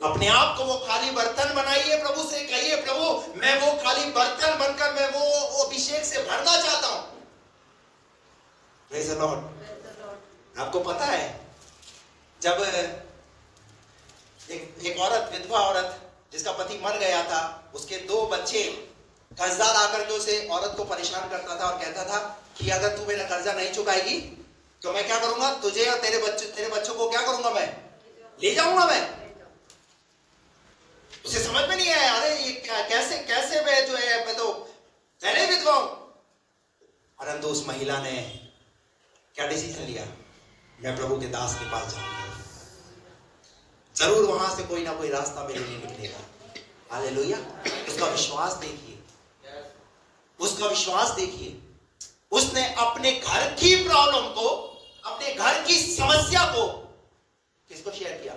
अपने आप को वो खाली बर्तन बनाइए, प्रभु से कहिए प्रभु मैं वो खाली बर्तन बनकर मैं वो अभिषेक से भरना चाहता हूं। Praise the Lord. आपको पता है जब एक औरत, विधवा औरत जिसका पति मर गया था, उसके 2 बच्चे, कर्जदार आकर के उसे औरत को परेशान करता था और कहता था कि अगर तू मेरा कर्जा नहीं चुकाएगी तो मैं क्या करूंगा, तुझे और तेरे बच्चों को क्या करूंगा, मैं ले जाऊंगा। मैं उसे समझ में नहीं आया, अरे ये कैसे मैं जो है मैं तो पहले विधवा हूं। परंतु उस महिला ने क्या डिसीजन लिया? मैं प्रभु के दास के पास जाऊंगा, जरूर वहां से कोई ना कोई रास्ता मेरे लिए निकलेगा। हालेलुया। उसका विश्वास देखिए, उसका विश्वास देखिए। उसने अपने घर की प्रॉब्लम को, अपने घर की समस्या को किसको शेयर किया?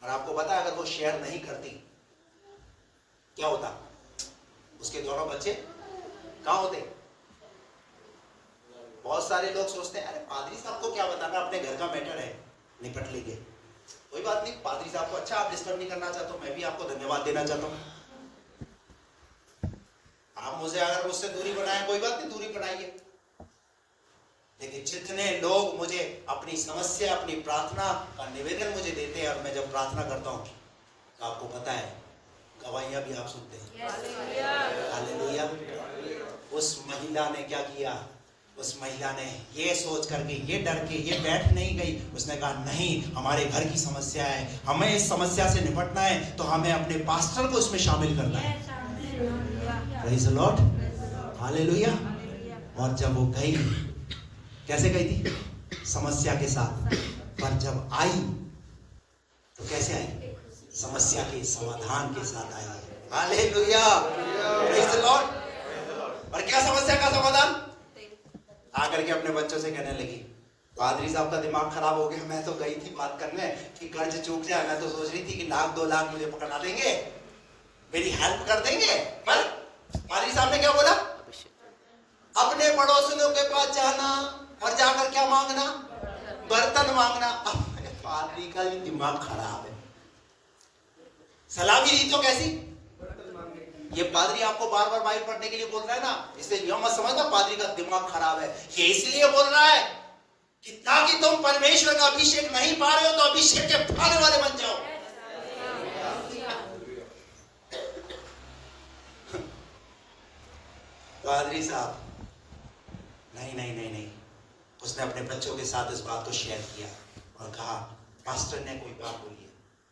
और आपको पता है अगर वो शेयर नहीं करती क्या होता? उसके दोनों बच्चे कहां होते? बहुत सारे लोग सोचते हैं अरे पादरी साहब को क्या बताना, अपने घर का मैटर है, निपट लेंगे, कोई बात नहीं। पादरी साहब को अच्छा आप डिस्टर्ब नहीं करना चाहते हो, मैं भी आपको धन्यवाद देना चाहता हूं। आप मुझे अगर मुझसे दूरी बनाए कोई बात नहीं, दूरी बनाइए। लेकिन जितने लोग मुझे अपनी समस्या, अपनी प्रार्थना का निवेदन मुझे देते हैं और मैं जब प्रार्थना करता हूं तो आपको पता है गवाहियां भी आप सुनते हैं। हालेलुया। उस महिला ने क्या किया? उस महिला ने ये सोच करके, ये डर के, ये बैठ नहीं गई। उसने कहा नहीं, हमारे घर की समस्या है, हमें इस समस्या से निपटना है तो हमें अपने पास्टर को इसमें शामिल करना है। Praise the Lord, hallelujah. और जब वो गई, कैसे गई थी? समस्या के साथ। पर जब आई तो कैसे आई? समस्या के समाधान के साथ आई। Hallelujah, praise the Lord. और क्या समस्या का समाधान? आकर के अपने बच्चों से कहने लगी, पादरी साहब का दिमाग खराब हो गया, मैं तो गई थी बात करने कि कर्ज चूक जाए, मैं तो सोच रही थी कि 1-2 लाख मुझे पकड़ा देंगे, मेरी हेल्प कर देंगे। पर पादरी साहब ने क्या बोला? अपने पड़ोसियों के पास जाना और जाकर क्या मांगना? बर्तन मांगना। पादरी का भी दिमाग खराब है। सलामी दी तो कैसी? ये पादरी आपको बार बार बाइबल पढ़ने के लिए बोल रहा है ना, इसलिए यह मत समझना पादरी का दिमाग खराब है। ये इसलिए बोल रहा है कि ताकि तुम परमेश्वर का अभिषेक नहीं पा रहे हो तो अभिषेक के पाने वाले बन जाओ। पादरी साहब नहीं, उसने अपने बच्चों के साथ इस बात को शेयर किया और कहा पास्टर ने कोई बात बोली है,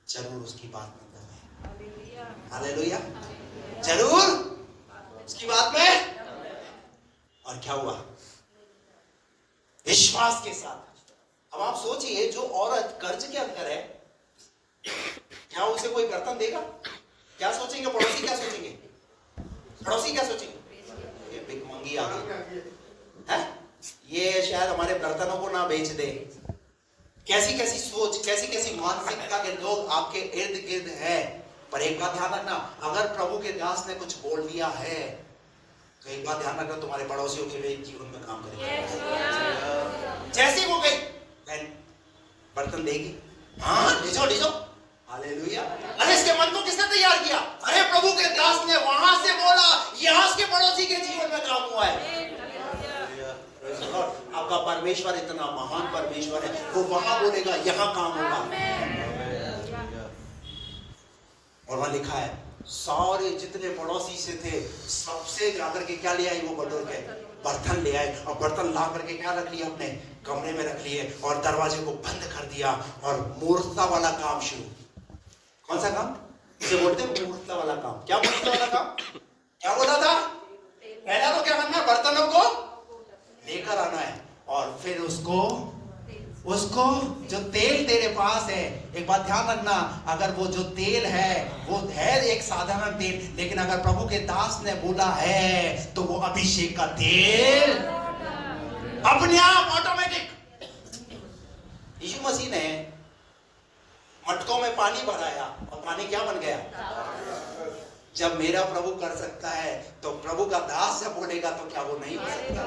जरूर उसकी बात में दम है। हालेलुया, जरूर उसकी बात में। और क्या हुआ? विश्वास के साथ। अब आप सोचिए, जो औरत कर्ज के अंदर है, क्या उसे कोई बर्तन देगा? क्या सोचेंगे पड़ोसी? क्या सोचेंगे पड़ोसी? क्या सोचेंगे? ये भिखमंगी आ गई है, ये शायद हमारे बर्तनों को ना बेच दे। कैसी कैसी सोच, कैसी कैसी मानसिकता के लोग आपके इर्द गिर्द है। पर एक बात ध्यान रखना, अगर प्रभु के दास ने कुछ बोल दिया है तो एक बात ध्यान रखना, तुम्हारे पड़ोसियों के लिए जीवन में काम करेगा। जैसे वो गई, बहन बर्तन देगी, हाँ ले जाओ। हालेलुया। अरे इसके मन को किसने तैयार किया? अरे प्रभु के दास ने वहां से बोला, यहाँ के पड़ोसी के जीवन में काम हुआ है। आपका परमेश्वर इतना महान परमेश्वर है, वो वहां बोलेगा, यहाँ काम होगा। और वहां लिखा है सारे जितने पड़ोसी से थे सबसे जाकर के क्या ले आई वो बुजुर्ग है, बर्तन ले आए और बर्तन ला करके क्या रख लिया अपने कमरे में रख लिए और दरवाजे को बंद कर दिया और मूर्खता वाला काम शुरू। कौन सा काम? इसे बोलते हैं मूर्खता वाला काम। क्या मूर्खता वाला काम? क्या बोला था? पहला तो क्या करना है, बर्तनों को लेकर आना है और फिर उसको जो तेल तेरे पास है, एक बात ध्यान रखना, अगर वो जो तेल है वो है एक साधारण तेल, लेकिन अगर प्रभु के दास ने बोला है तो वो अभिषेक का तेल अपने आप ऑटोमेटिक। यीशु मसीह ने मटकों में पानी भराया और पानी क्या बन गया? जब मेरा प्रभु कर सकता है तो प्रभु का दास जब बोलेगा तो क्या वो नहीं कर सकता?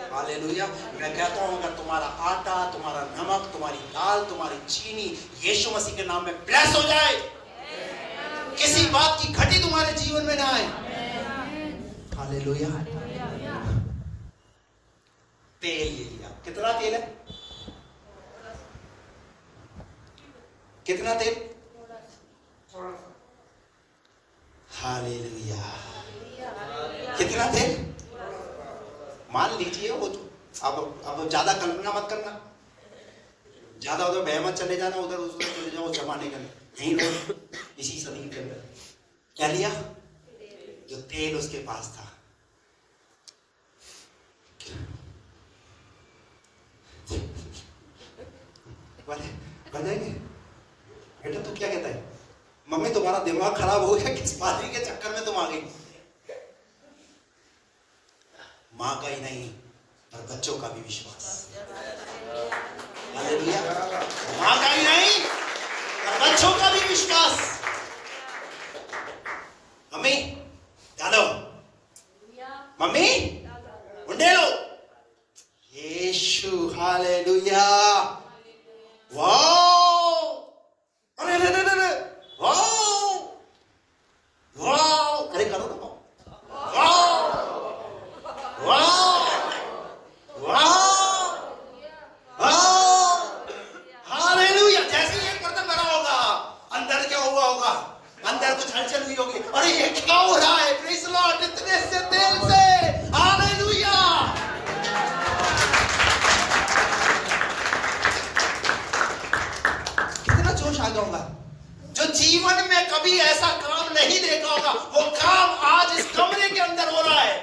हालेलुया। मैं कहता हूं अगर तुम्हारा आटा, तुम्हारा नमक, तुम्हारी दाल, तुम्हारी चीनी यीशु मसीह के नाम में ब्लेस हो जाए, किसी बात की घटी तुम्हारे जीवन में ना आए। हालेलुया। तेल ले लिया। कितना तेल है? कितना तेल? हालेलुया। कितना तेल? मान लीजिए वो अब ज्यादा कल्पना मत करना, ज्यादा उधर बह मत चले जाना, उधर उधर चले जाओ जमाने के अंदर, यहीं रहो इसी सदी के अंदर। क्या लिया? जो तेल उसके पास था। बताएंगे बेटा तू क्या कहता है? मम्मी तुम्हारा दिमाग खराब हो गया, किस पादरी के चक्कर में तुम आ गई? माँ का ही नहीं पर बच्चों का भी विश्वास। हालेलुया। माँ का ही नहीं पर बच्चों का भी विश्वास। मम्मी डालो, मम्मी उंडे लो। यीशु हालेलुया। वाओ, अरे अरे अरे अरे, वाओ वाओ, अरे करो ना, wow wow wow wow, hallelujah. जैसे ही एक बर्तन भरा होगा, अंदर क्या हुआ होगा? अंदर कुछ हलचल हुई होगी। अरे ये क्या हो रहा है? Praise the Lord. इतने से तेल से, हालेलुया। कितना जोश आ गया होगा। जो जीवन में कभी ऐसा काम नहीं देखा होगा, वो काम आज इस कमरे के अंदर हो रहा है।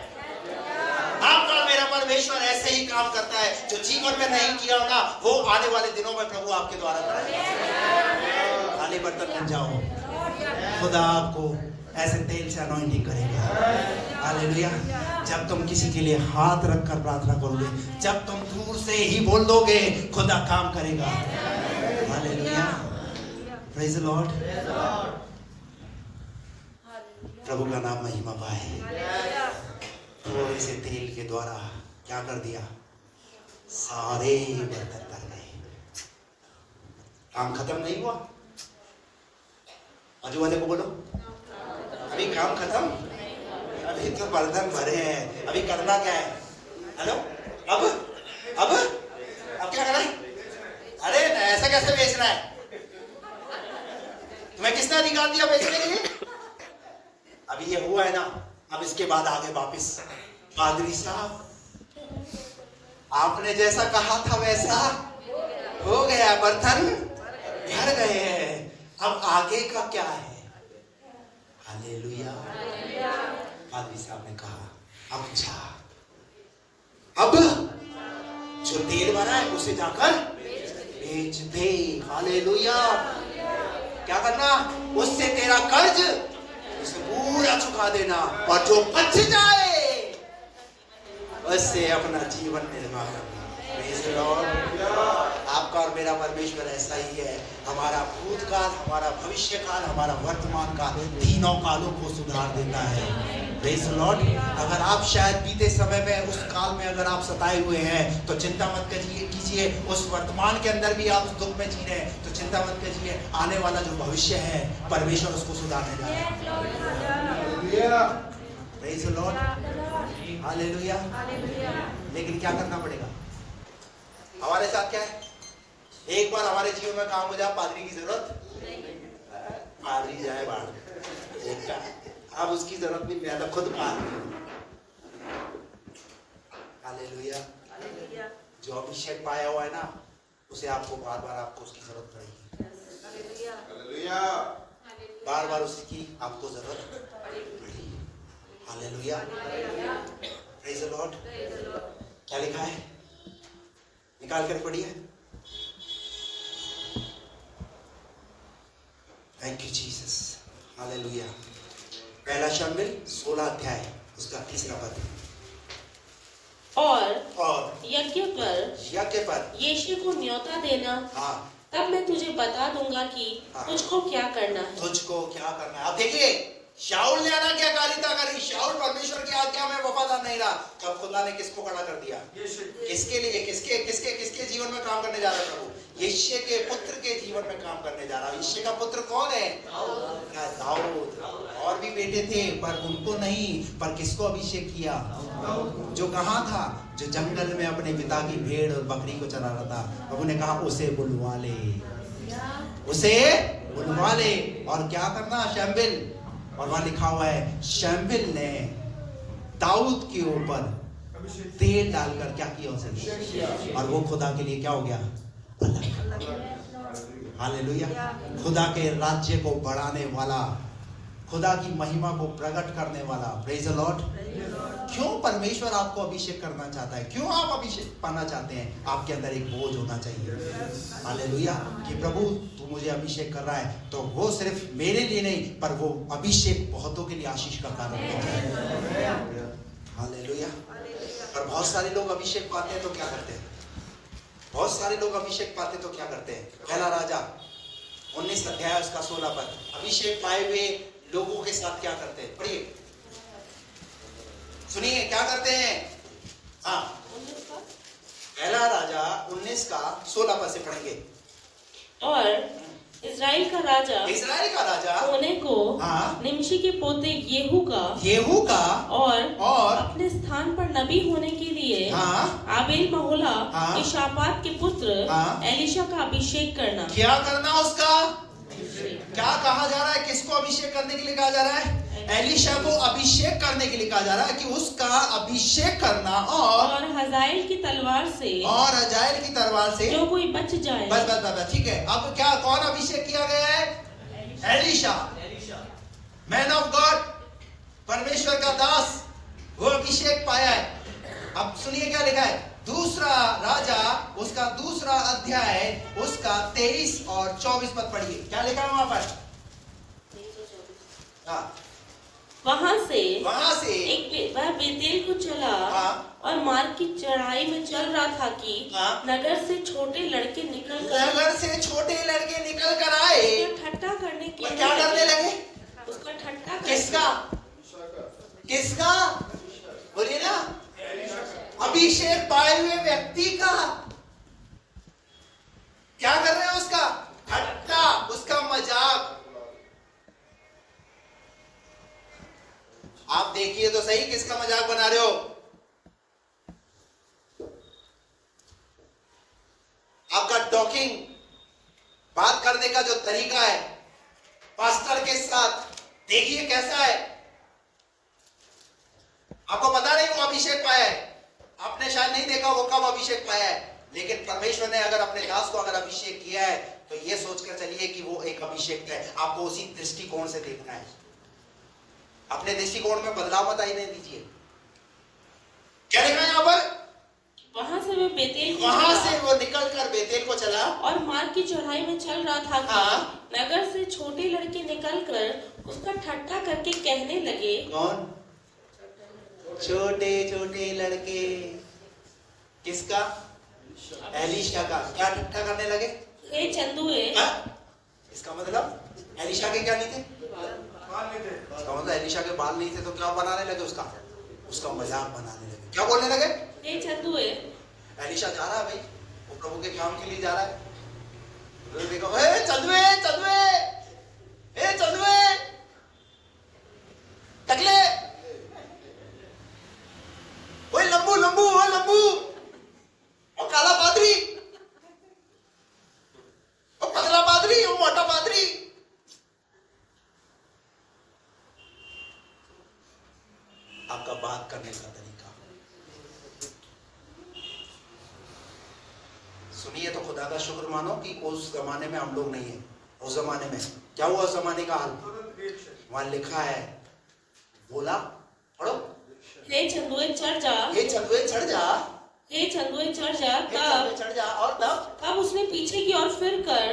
आपका मेरा परमेश्वर ऐसे ही काम करता है। जो जीवन में नहीं किया होगा वो आने वाले दिनों में प्रभु आपके द्वारा करेगा। खाली बर्तन बन जाओ, खुदा आपको ऐसे तेल से अनॉइंटिंग करेगा। हालेलुया। जब तुम किसी के लिए हाथ रखकर प्रार्थना करोगे, जब तुम दूर से ही बोल दोगे, खुदा काम करेगा। हालेलुया। Praise the Lord. प्रभु का नाम महिमा पाए। थोड़े से तेल के द्वारा क्या कर दिया? सारे बर्तन कर गए। काम खत्म नहीं हुआ। बाजू वाले को बोलो, अभी काम खत्म, अभी तो बर्तन भरे हैं, अभी करना क्या है? हेलो, अब क्या करना है? अरे ऐसा कैसे बेचना है? तुम्हें किसने अधिकार दिया बेचने के लिए? अभी ये हुआ है ना, अब इसके बाद आगे वापिस पादरी साहब आपने जैसा कहा था वैसा हो गया, बर्तन भर गए हैं, अब आगे का क्या है? हालेलुया। पादरी साहब ने कहा अब जा, अब जो तेल भरा है उसे जाकर बेच दे। हालेलुया। क्या करना? उससे तेरा कर्ज उसे पूरा चुका देना और जो बच जाए उससे अपना जीवन निर्वाह करना। Praise the Lord. आपका और मेरा परमेश्वर ऐसा ही है। हमारा भूतकाल, हमारा भविष्यकाल, हमारा वर्तमान काल, तीनों कालों को सुधार देता है। Praise the Lord. अगर आप शायद बीते समय में उस काल में अगर आप सताए हुए हैं तो चिंता मत कीजिए। उस वर्तमान के अंदर भी आप उस दुख में जी रहे हैं तो चिंता मत कीजिए। आने वाला जो भविष्य है परमेश्वर उसको सुधारने जा रहा है। Praise the Lord. हालेलुया। लेकिन क्या करना पड़ेगा? हमारे साथ क्या है? एक बार हमारे जीवन में काम हो जाए, पादरी की जरूरत पादरी जाए बाहर। देखा, अब उसकी जरूरत भी नहीं है, खुद पार। हालेलुया। जो अभिषेक पाया हुआ है ना, उसे आपको बार बार आपको उसकी जरूरत पड़ेगी। हालेलुया। बार बार उसकी आपको जरूरत पड़ेगी। हालेलुया। Praise the Lord. क्या लिखा है, निकाल कर पढ़िए। Thank you Jesus. हालेलुया। पहला शमूएल 16 अध्याय उसका 3 पद। और यज्ञ पर यीशु को न्योता देना, हाँ, तब मैं तुझे बता दूंगा कि हाँ, तुझको क्या करना है। तुझको क्या करना है। अब देखिए, शाऊल ने आना क्या कारिता करी, शाऊल परमेश्वर की आज्ञा में वफादार नहीं रहा, तब खुदा ने किसको खड़ा कर दिया? किसके लिए, किसके किसके किसके जीवन में काम करने जा रहा है प्रभु? यिशै के पुत्र के जीवन में काम करने जा रहा है। यिशै का पुत्र कौन है? दाऊद। और भी बेटे थे पर उनको नहीं, पर किसको अभिषेक किया? जो कहाँ था? जो जंगल में अपने पिता की भेड़ और बकरी को चरा रहा था। प्रभु ने कहा उसे बुलवा ले, उसे बुलवा ले। और क्या करना? शमूएल। और वहां लिखा हुआ है, शमूएल ने दाऊद के ऊपर तेल डालकर क्या किया उसे, और वो खुदा के लिए क्या हो गया? अलग। हालेलुया। खुदा के राज्य को बढ़ाने वाला, खुदा की महिमा को प्रकट करने वाला। Praise the Lord. क्यों परमेश्वर आपको अभिषेक करना चाहता है? क्यों आप अभिषेक पाना चाहते हैं? आपके अंदर एक बोझ होना चाहिए। हालेलुया। कि प्रभु तू मुझे अभिषेक कर रहा है, तो वो सिर्फ मेरे लिए नहीं, पर वो अभिषेक बहुतों के लिए आशीष का कारण है। हालेलुया। पर बहुत सारे लोग अभिषेक पाते हैं तो क्या करते हैं? बहुत सारे लोग अभिषेक पाते तो क्या करते हैं? पहला राजा 19 अध्याय उसका 16 पद। अभिषेक पाए हुए लोगों के साथ क्या करते हैं? पढ़िए, सुनिए क्या करते हैं। हाँ, पहला राजा 19 का 16 पद से पढ़ेंगे। और इस्राएल का राजा होने को, हाँ, निमशी के पोते येहू का और अपने स्थान पर नबी होने के लिए, हाँ, आबेल महोला, हाँ, शापात के पुत्र, हाँ, एलीशा का अभिषेक करना। क्या करना उसका? क्या कहा जा रहा है? किसको अभिषेक करने के लिए कहा जा रहा है? एलीशा को अभिषेक करने के लिए कहा जा रहा है कि उसका अभिषेक करना। और हजाएल की तलवार से जो कोई बच जाए। बस ठीक है। अब क्या, कौन अभिषेक किया गया है? एलीशा, मैन ऑफ गॉड, परमेश्वर का दास, वो अभिषेक पाया है। अब सुनिए क्या लिखा है, दूसरा राजा उसका 2 अध्याय उसका 23 और 24 पद पढ़िए। क्या लिखा है वहां पर? हाँ, वहां से वह बेतेल को चला। हाँ, और मार्ग की चढ़ाई में चल रहा था कि हाँ, नगर से छोटे लड़के निकल कर आए, उसका ठट्टा करने के क्या करने लगे? उसका ठट्टा किसका बोलिए ना? अभिषेक पाए हुए व्यक्ति का क्या कर रहे हैं? उसका ठट्टा, उसका मजाक। आप देखिए तो सही, किसका मजाक बना रहे हो? आपका टॉकिंग, बात करने का जो तरीका है पास्टर के साथ, देखिए कैसा है। आपको पता नहीं वो अभिषेक पाया है, आपने शायद नहीं देखा वो कब अभिषेक पाया है, लेकिन परमेश्वर ने अगर अपने दास को अगर अभिषेक किया है तो ये सोचकर चलिए कि वो एक अभिषेक है। आपको उसी दृष्टिकोण से देखना है, अपने दृष्टिकोण में बदलाव मत आने दीजिए। क्या लिखा है यहाँ पर? वहां से वो निकल कर बेतेल को चला और मार्ग की चढ़ाई में चल रहा था कि हाँ, नगर से छोटे लड़के निकलकर उसका ठट्टा करके कहने लगे। कौन? छोटे लड़के। किसका? एलीशा का। क्या ठट्टा करने लगे? हे चंदुए। इसका मतलब एलीशा के क्या नहीं थे? इसका मतलब एलीशा के बाल नहीं थे, तो क्या बनाने लगे? उसका मजाक बनाने लगे। क्या बोलने लगे? हे चंदुए। एलीशा जा रहा है भाई, वो प्रभु के काम के लिए जा रहा है। देखो, हे चंदुए टकले, ओए लंबू और काला पादरी और पतला पादरी और मोटा पादरी। बात करने का तरीका। सुनिए तो खुदा का शुक्र मानो कि उस जमाने में हम लोग नहीं है। उस जमाने में क्या हुआ? उस जमाने का हाल वहां लिखा है, बोला, पढ़ो, हे चंदुए चढ़ जा, हे चंदुए चढ़ जा, हे चंदुए चढ़ जा। हे चंदुए चढ़ जा। और तब उसने पीछे की ओर फिर कर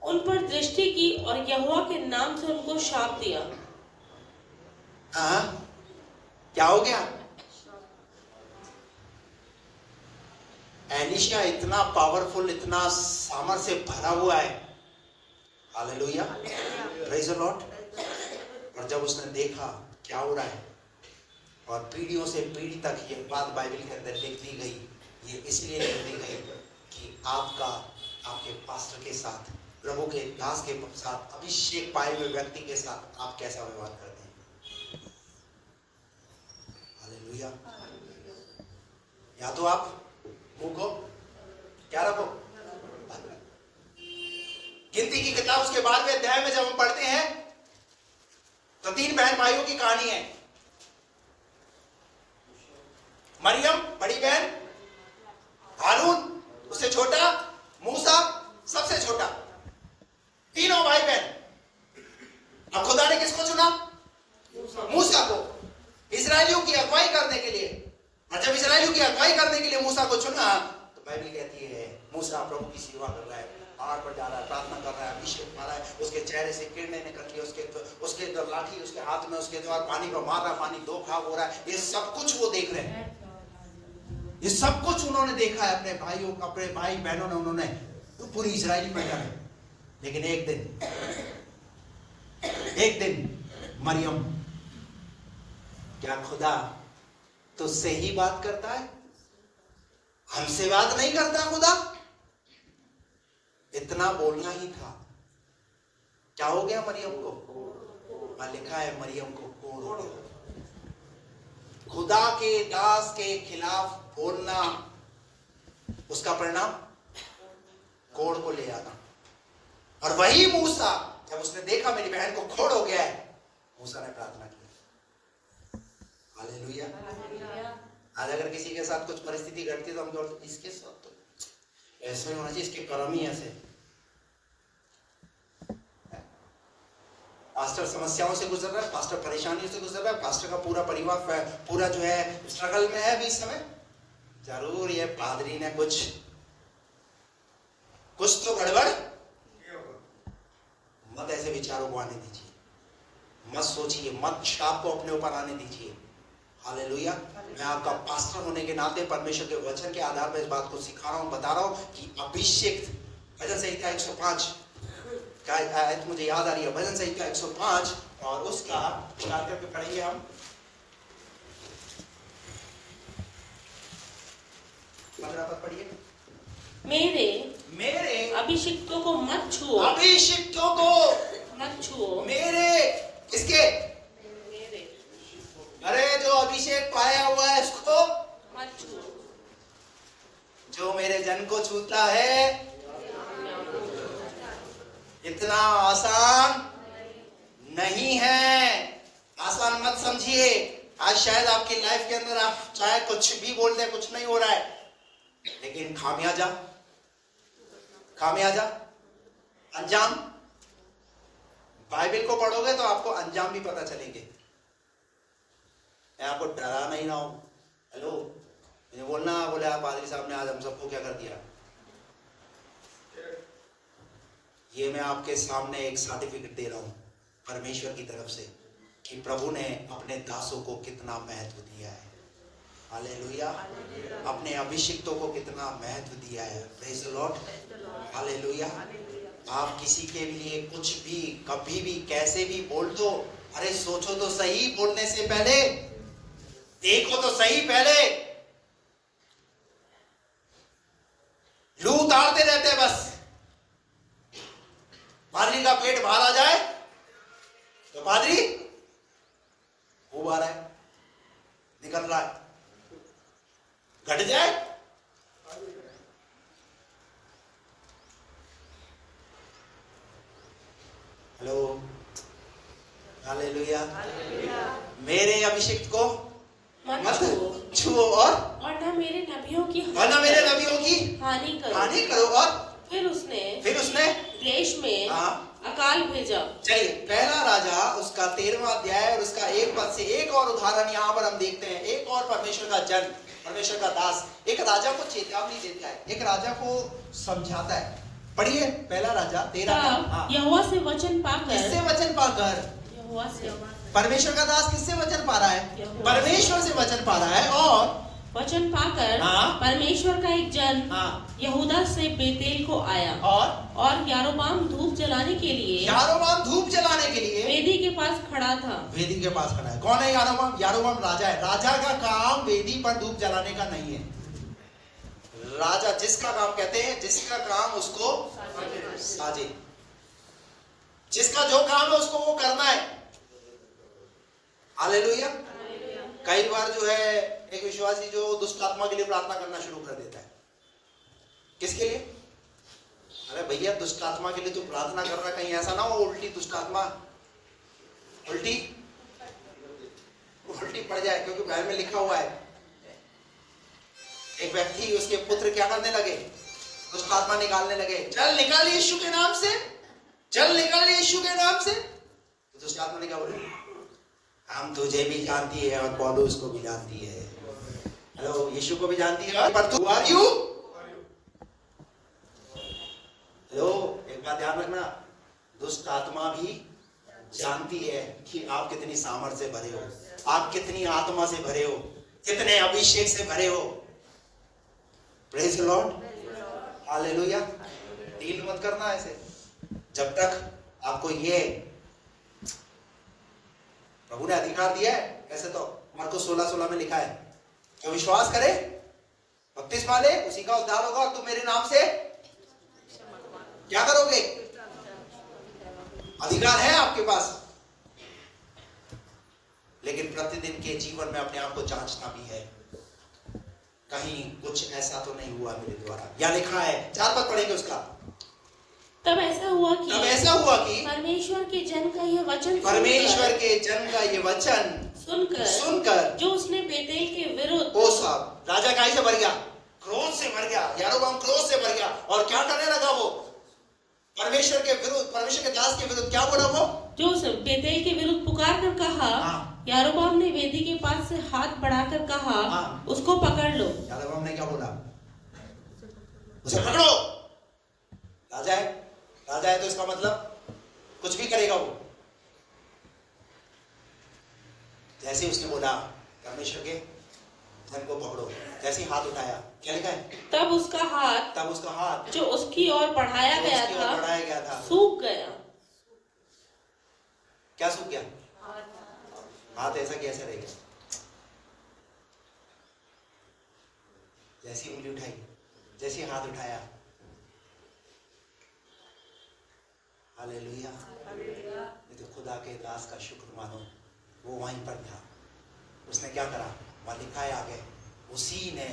उन पर दृष्टि की और यहोवा के नाम से उनको शाप दिया। हाँ, क्या हो गया? एलिशा इतना पावरफुल, इतना सामर्थ से भरा हुआ है। Hallelujah, praise the Lord. और जब उसने देखा क्या हो रहा है, और पीढ़ियों से पीढ़ी तक ये बात बाइबल के अंदर लिख दी गई। ये इसलिए लिख दी गई कि आपके पास्टर के साथ, प्रभु के दास के साथ, अभिषेक पाए हुए व्यक्ति के साथ आप कैसा व्यवहार करते हैं। हालेलुया। या तो आप मुंह को क्या रखो, गिनती की किताब उसके 12वें अध्याय में जब हम पढ़ते हैं तो 3 बहन भाइयों की कहानी है। मरियम बड़ी बहन, हारून उससे छोटा, मूसा सबसे छोटा, तीनों भाई बहन। अब खुदा ने किसको चुना? मूसा को, इस्राएलियों की अगुवाई करने के लिए। और जब इस्राएलियों की अगुवाई करने के लिए मूसा को चुना, तो बाइबल कहती है मूसा प्रभु की सेवा कर रहा है, पहाड़ पर जा रहा है, प्रार्थना कर रहा है, अभिषेक पा रहा है, उसके चेहरे से किरणें निकल रही है, उसके लाठी उसके हाथ में, उसके द्वारा पानी को मार रहा, पानी 2 भाग हो रहा है। ये सब कुछ वो देख रहे हैं, ये सब कुछ उन्होंने देखा है। अपने भाइयों, अपने भाई बहनों ने, उन्होंने तो पूरी इजरायली प्रजा है। लेकिन एक दिन मरियम, क्या खुदा तुझसे ही बात करता है? हमसे बात नहीं करता खुदा? इतना बोलना ही था। क्या हो गया मरियम को? वहां लिखा है मरियम को कोढ़ हो गया। खुदा के दास के खिलाफ बोलना, उसका परिणाम कोढ़ को ले आना। और वही मूसा, जब उसने देखा मेरी बहन को कोढ़ हो गया है, मूसा ने प्रार्थना की। हालेलुया। आज अगर किसी के साथ कुछ परिस्थिति घटती तो हम बोलते इसके साथ तो ऐसा नहीं होना चाहिए, इसके कर्म ही ऐसे। पास्टर समस्याओं से गुजर रहा है, पास्टर परेशानियों से गुजर रहा है, पास्टर का पूरा परिवार पूरा जो है स्ट्रगल में है अभी इस समय। जरूर ये पादरी ने कुछ तो गड़बड़। मत ऐसे विचारों को आने दीजिए, मत सोचिए, मत शाप को अपने ऊपर आने दीजिए। हालेलुया। मैं आपका पास्टर होने के नाते परमेश्वर के वचन के आधार पर इस बात को सिखा रहा हूं, बता रहा हूं कि अभिषेक, भजन संहिता 105 का आयत मुझे याद आ रही है, भजन संहिता 105 और उसका विचार करके पढ़ेंगे हम। 15 पद पढ़िए। मेरे अभिषिक्तों को मत छुओ, अभिषिक्तों को मत छुओ। मेरे किसके? अरे जो अभिषेक पाया हुआ है उसको मत छुओ। जो मेरे जन को छूता है, इतना आसान नहीं है। आसान मत समझिए। आज शायद आपकी लाइफ के अंदर आप चाहे कुछ भी बोल दे, कुछ नहीं हो रहा है, लेकिन खामियाजा, अंजाम, बाइबल को पढ़ोगे तो आपको अंजाम भी पता चलेंगे। मैं आपको डरा नहीं रहा हूं। हेलो, मुझे बोलना बोले आप पादरी साहब ने आज हम सबको क्या कर दिया। ये मैं आपके सामने एक सर्टिफिकेट दे रहा हूं परमेश्वर की तरफ से कि प्रभु ने अपने दासों को कितना महत्व दिया है। हालेलुया। अपने अभिषिक्तों को कितना महत्व दिया है। Praise the Lord. हालेलुया। आप किसी के लिए कुछ भी, कभी भी, कैसे भी बोल दो, अरे सोचो तो सही, बोलने से पहले देखो तो सही। पहले लू उतारते रहते हैं, बस पादरी का पेट बाहर आ जाए तो पादरी खूब आ रहा है, निकल रहा है, घट जाए हेलो, हालेलुया। मेरे अभिषिक्त को मत छुओ छुओ और न मेरे नबियों की हानि करो। और फिर उसने देश में अकाल भेजा। चलिए, पहला राजा उसका 13वां अध्याय और उसका 1 पद से एक और उदाहरण यहाँ पर हम देखते हैं। एक और परमेश्वर का जन, परमेश्वर का दास एक राजा को चेतावनी देता है, एक राजा को समझाता है। पढ़िए पहला राजा 13। यहोवा से वचन पाकर, किससे वचन पाकर? यहोवा से। परमेश्वर का दास किससे वचन पा रहा है? परमेश्वर से वचन पा रहा है। और वचन पाकर परमेश्वर का एक जन यहूदा से बेतेल को आया और यारोबाम धूप जलाने के लिए वेदी के पास खड़ा था। वेदी के पास खड़ा है। कौन है यारोबाम? यारोबाम राजा है। राजा का काम वेदी पर धूप जलाने का नहीं है। राजा जिसका काम कहते हैं, जिसका काम उसको साजे, जिसका जो काम है उसको वो करना है। हालेलुया। कई बार जो है एक विश्वासी जो दुष्ट आत्मा के लिए प्रार्थना करना शुरू कर देता है। किसके लिए? अरे भैया, दुष्ट आत्मा के लिए तो प्रार्थना कर रहा, कहीं ऐसा ना हो उल्टी दुष्ट आत्मा उल्टी पड़ जाए। क्योंकि बाइबल में लिखा हुआ है, एक व्यक्ति उसके पुत्र क्या करने लगे? दुष्ट आत्मा निकालने लगे। चल निकाल यीशु के नाम से, चल निकाल यीशु के नाम से। तो दुष्ट आत्मा ने क्या बोला? हम तुझे भी जानती है और पौलुस को भी जानती है। हेलो, यीशु को भी जानती है, पर तू आर यू? हेलो, एक बात ध्यान रखना, दुष्ट आत्मा भी जानती है कि आप कितनी सामर्थ्य से भरे हो, आप कितनी आत्मा से भरे हो, कितने अभिषेक से भरे हो। Praise the Lord, hallelujah. Deal मत करना ऐसे। जब तक आपको ये प्रभु ने अधिकार दिया है, ऐसे तो मार्को 16:16 में लिखा है, जो विश्वास करे, बपतिस्मा ले, उसी का उद्धार होगा। और तुम मेरे नाम से क्या करोगे? अधिकार है आपके पास। लेकिन प्रतिदिन के जीवन में अपने आप को जांचना भी है, कहीं कुछ ऐसा तो नहीं हुआ मेरे द्वारा। या लिखा है, 4 पद पढ़ेंगे उसका। तब ऐसा हुआ कि परमेश्वर के जन का ये वचन सुनकर जो उसने बेतेल के विरुद्ध, ओ साहब, राजा काहे से भर गया? क्रोध से भर गया। यारोबाम क्रोध से भर गया और क्या करने लगा? वो परमेश्वर के विरुद्ध, परमेश्वर के दास के विरुद्ध क्या बोला? वो जो बेतेल के विरुद्ध पुकार कर कहा। यारोबाम ने वेदी के पास से हाथ बढ़ाकर कहा, उसको पकड़ लो। यारोबाम ने क्या बोला? उसे पकड़ो। राजा है तो इसका मतलब कुछ भी करेगा वो। जैसे उसने बोला परमेश्वर के धन को पकड़ो, जैसे हाथ उठाया, क्या लिखा है? तब उसका हाथ जो उसकी ओर बढ़ाया गया था सूख गया। क्या सूख गया? हाथ ऐसा कैसे रहेगा? जैसी उंगली उठाई, जैसे हाथ उठाया, हालेलुया। ये तो खुदा के दास का शुक्र मानो, वो वहीं पर था। उसने क्या करा? वहां लिखा है आगे, उसी ने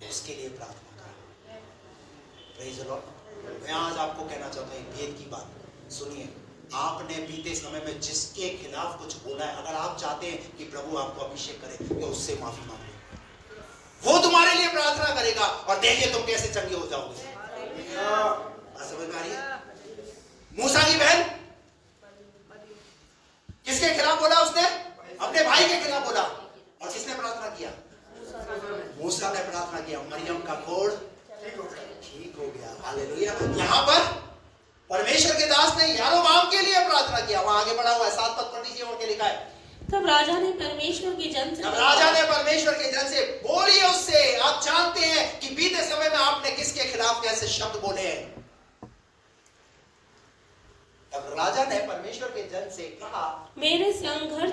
उसके लिए प्रार्थना करा। Praise the Lord. मैं आज आपको कहना चाहता हूं भेद की बात सुनिए। आपने बीते समय में जिसके खिलाफ कुछ बोला है, अगर आप चाहते हैं कि प्रभु आपको अभिषेक करे, तो उससे माफी मांगे। वो तुम्हारे लिए प्रार्थना करेगा और देखिए तुम कैसे चंगे हो जाओगे। समझ में आ रही है? मूसा की बहन किसके खिलाफ बोला? उसने अपने भाई के खिलाफ बोला। और किसने प्रार्थना किया? मूसा ने प्रार्थना किया, मरियम का कोढ़ ठीक हो गया। हालेलुया। यहां पर परमेश्वर के दास ने यारोबाम के लिए प्रार्थना किया। वहां आगे बढ़ा हुआ है, 7 पद पढ़ दीजिए और क्या लिखा है? तब राजा ने परमेश्वर के जन से बोलिए उससे, आप जानते हैं कि बीते समय में आपने किसके खिलाफ कैसे शब्द बोले हैं। तब राजा ने परमेश्वर के जन से कहा, मेरे संग घर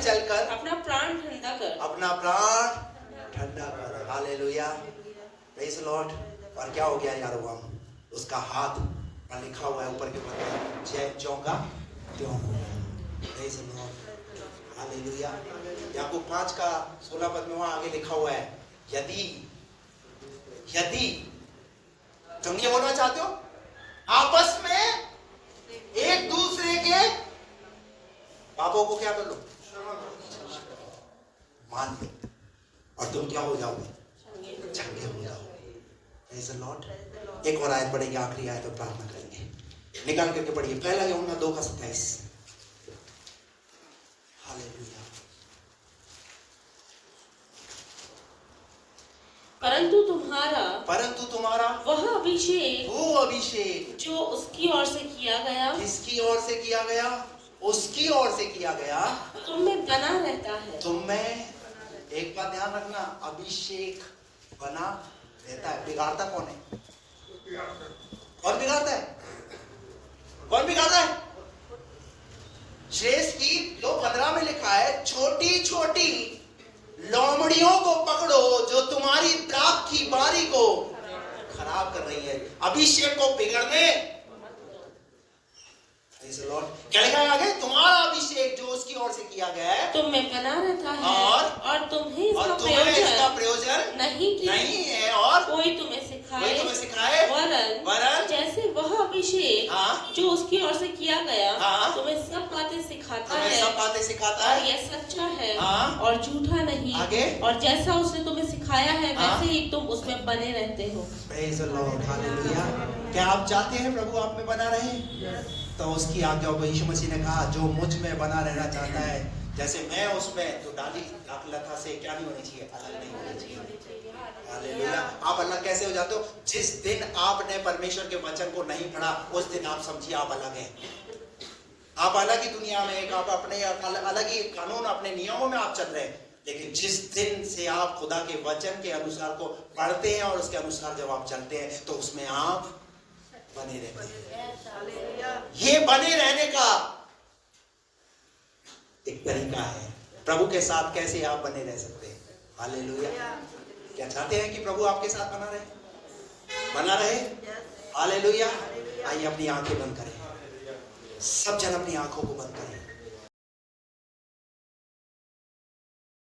चलकर अपना प्राण ठंडा कर। Hallelujah, praise the Lord. और क्या हो गया यारोबाम? उसका हाथ पर लिखा हुआ है ऊपर के पद, जय चौका त्यों हो गया। Praise the Lord, hallelujah. याकूब 5 का 16 पद में वहां आगे लिखा हुआ है, यदि तुम ये बोलना चाहते हो, आपस में एक दूसरे के पापों को क्या कर लो, मान लो, और तुम क्या हो जाओगे, चंगे हो जाओगे। Praise the Lord. एक और आयत पढ़ेंगे, आखिरी आयत, और प्रार्थना करेंगे। निकाल करके पढ़िए, पहला यूहन्ना 2:27। हालेलुया। परंतु तुम्हारा वह अभिषेक, वो अभिषेक जो उसकी ओर से किया गया, किसकी ओर से किया गया, उसकी ओर से किया गया, तुम में बना रहता है। तुम में, एक बात ध्यान रखना, अभिषेक बना रहता है। बिगाड़ता कौन है? कौन बिगाड़ता है? कौन बिगाड़ता है? श्रेष्ठ की 2:15 में लिखा है, छोटी छोटी लोमड़ियों को पकड़ो जो तुम्हारी दाख की बारी को खराब कर रही है। अभिषेक को बिगड़ने, क्या लिखा है आगे? तुम्हारा अभिषेक जो उसकी ओर से किया गया है, तुम में बना रहता है, और तुम्हें इसका प्रयोजन नहीं है, और कोई तुम्हें सिखाए, वरन जैसे वह अभिषेक जो उसकी ओर से किया गया तुम्हें सब बातें सिखाता है, यह सच्चा है और झूठा नहीं। आगे? और जैसा उसने तुम्हें सिखाया है वैसे ही तुम उसमें बने रहते हो। Praise the Lord, hallelujah. क्या आप चाहते हैं प्रभु आप में बना रहे? तो उसकी आज्ञा को यीशु मसीह ने कहा, जो मुझ में बना रहना चाहता है, जैसे मैं उसमें, तो डाली लता से क्या नहीं होनी चाहिए, अलग नहीं होनी चाहिए। हालेलुया। आप अलग कैसे हो जाते हो? जिस दिन आपने परमेश्वर के वचन को नहीं पढ़ा, उस दिन आप समझिए आप अलग हैं। आप अलग ही दुनिया में, एक आप अपने अलग ही कानून, अपने नियमों में आप चल रहे हैं। लेकिन जिस दिन से आप खुदा के वचन के अनुसार को पढ़ते हैं और उसके अनुसार जब आप चलते हैं, तो उसमें आप बने रहते हैं। ये बने रहने का एक तरीका है। प्रभु के साथ कैसे आप बने रह सकते हैं? हालेलुया। क्या चाहते हैं कि प्रभु आपके साथ बना रहे? हालेलुया। आइए अपनी आंखें बंद करें, सब जन अपनी आंखों को बंद करें।